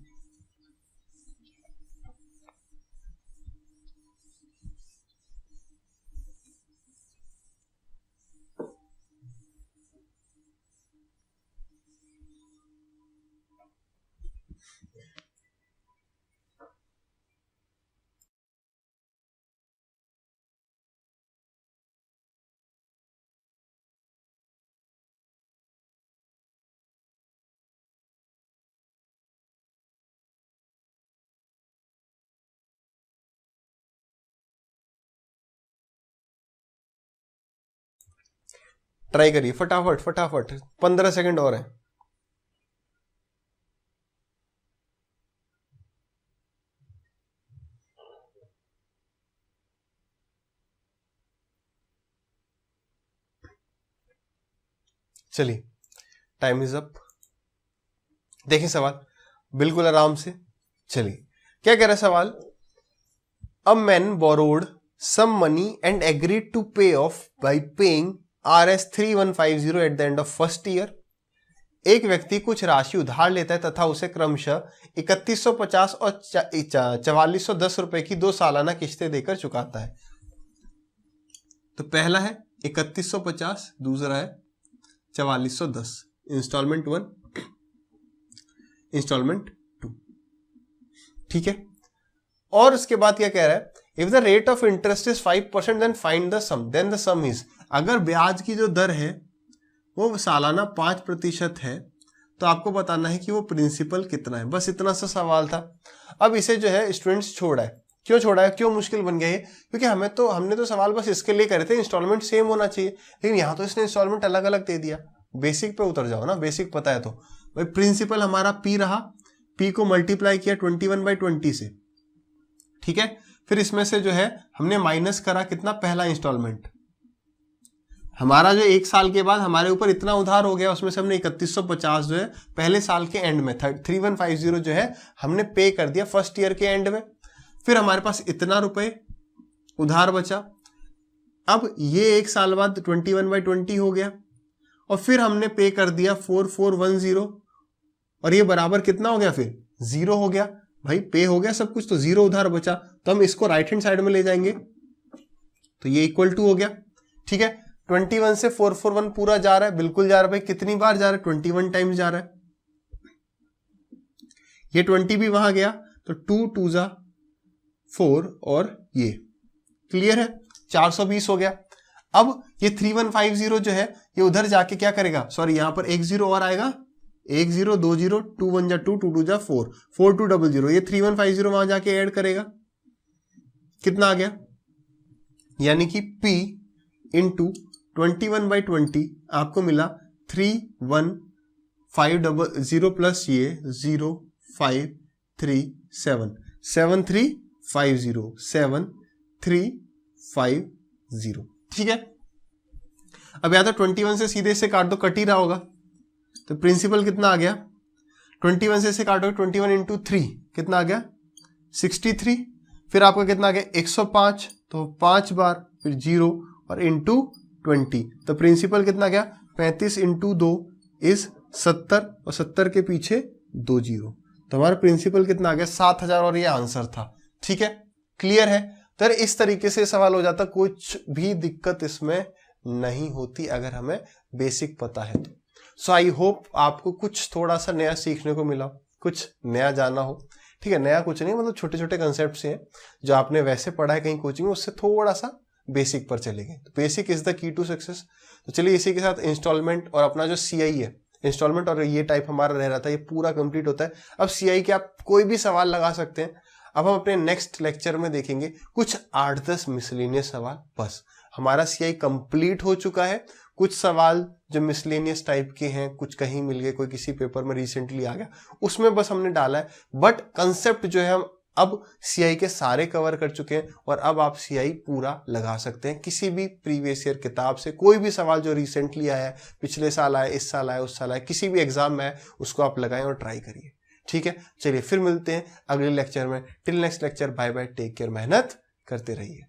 ट्राई करिए फटाफट फटाफट, 15 सेकंड और है। चलिए टाइम इज अप। देखिए सवाल बिल्कुल आराम से। चलिए क्या कह रहा है सवाल, a man borrowed some money and agreed to pay off by paying RS 3150 at the end of first year. एक व्यक्ति कुछ राशि उधार लेता है तथा उसे क्रमशः 3150 और 4410 रुपए की 2 सालाना किस्तें देकर चुकाता है। तो पहला है 3150, दूसरा है 4410। इंस्टॉलमेंट 1, इंस्टॉलमेंट 2, ठीक है। और उसके बाद क्या कह रहा है, if the rate of interest is 5% then find the sum, then the sum is. अगर ब्याज की जो दर है वो सालाना 5% है तो आपको बताना है कि वो प्रिंसिपल कितना है। बस इतना सा सवाल था। अब इसे जो है स्टूडेंट्स छोड़ा है। क्यों छोड़ा है, क्यों मुश्किल बन गया है? क्योंकि हमने तो सवाल बस इसके लिए करे थे, इंस्टॉलमेंट सेम होना चाहिए, लेकिन यहाँ तो इसने इंस्टॉलमेंट अलग अलग दे दिया। बेसिक पे उतर जाओ ना, बेसिक पता है तो। भाई प्रिंसिपल हमारा P रहा, P को मल्टीप्लाई किया 21/20 से, ठीक है। फिर इसमें से जो है हमने माइनस करा कितना, पहला इंस्टॉलमेंट हमारा जो 1 साल के बाद हमारे ऊपर इतना उधार हो गया, उसमें से हमने 3150 जो है पहले साल के एंड में 3150 जो है हमने पे कर दिया फर्स्ट ईयर के एंड में। फिर हमारे पास इतना रुपए उधार बचा। अब ये 1 साल बाद 21/20 हो गया और फिर हमने पे कर दिया 4410 और ये बराबर कितना हो गया, फिर 0 हो गया। भाई पे हो गया सब कुछ तो 0 उधार बचा, तो हम इसको राइट हैंड साइड में ले जाएंगे तो ये इक्वल टू हो गया, ठीक है। 21 से 441 पूरा जा रहा है, बिल्कुल जा रहा है। भाई कितनी बार जा रहा है, 21 टाइम्स जा रहा है। ये 20 भी वहां गया तो 2 2 जा 4 और ये क्लियर है, 420 हो गया। अब ये 3150 जो है ये उधर जाके क्या करेगा, सॉरी यहां पर 1 0 और आएगा, 1 0 2 0 2 1 जा 2 2 2 जा 4 4 2 0 0, ये 3150 वहां जाके ऐड करेगा, कितना आ गया, यानी कि P इंटू 21/20 आपको मिला 3150 प्लस ये 0537 7350 7350, ठीक है। अब या तो 21 से सीधे से काट दो, कट ही रहा होगा, तो प्रिंसिपल कितना आ गया, 21 से काटो 21 इंटू 3 कितना आ गया 63, फिर आपका कितना आ गया 105, तो 5 बार फिर 0 और इंटू 20, तो प्रिंसिपल कितना गया 35 इंटू 2 इज 70 और 70 के पीछे 2 0, तो हमारा प्रिंसिपल कितना आ गया 7000 और ये आंसर था। ठीक है, क्लियर है। तो इस तरीके से सवाल हो जाता, कुछ भी दिक्कत इसमें नहीं होती अगर हमें बेसिक पता है तो। सो आई होप आपको कुछ थोड़ा सा नया सीखने को मिला, कुछ नया जाना हो। ठीक है, नया कुछ नहीं, मतलब छोटे छोटे कंसेप्ट हैं जो आपने वैसे पढ़ा है कहीं कोचिंग में, उससे थोड़ा सा बेसिक पर चले गए। तो basic is the key to success. तो चलिए इसी के साथ इंस्टॉलमेंट और अपना जो सीआई है, इंस्टॉलमेंट और ये टाइप हमारा रह रहा था, ये पूरा कंप्लीट होता है। अब सीआई के आप कोई भी सवाल लगा सकते हैं। अब हम अपने नेक्स्ट लेक्चर में देखेंगे कुछ 8-10 मिसलेनियस सवाल, बस हमारा सीआई कंप्लीट हो चुका है। कुछ सवाल जो मिसलेनियस टाइप के हैं, कुछ कहीं मिल गए, कोई किसी पेपर में रिसेंटली आ गया, उसमें बस हमने डाला है। बट कंसेप्ट जो है हम अब सीआई के सारे कवर कर चुके हैं और अब आप सीआई पूरा लगा सकते हैं किसी भी प्रीवियस ईयर किताब से। कोई भी सवाल जो रिसेंटली आया है, पिछले साल आया, इस साल आया, उस साल आया, किसी भी एग्जाम में आया, उसको आप लगाएं और ट्राई करिए। ठीक है, चलिए फिर मिलते हैं अगले लेक्चर में। Till next lecture, bye bye, take care, मेहनत करते रहिए।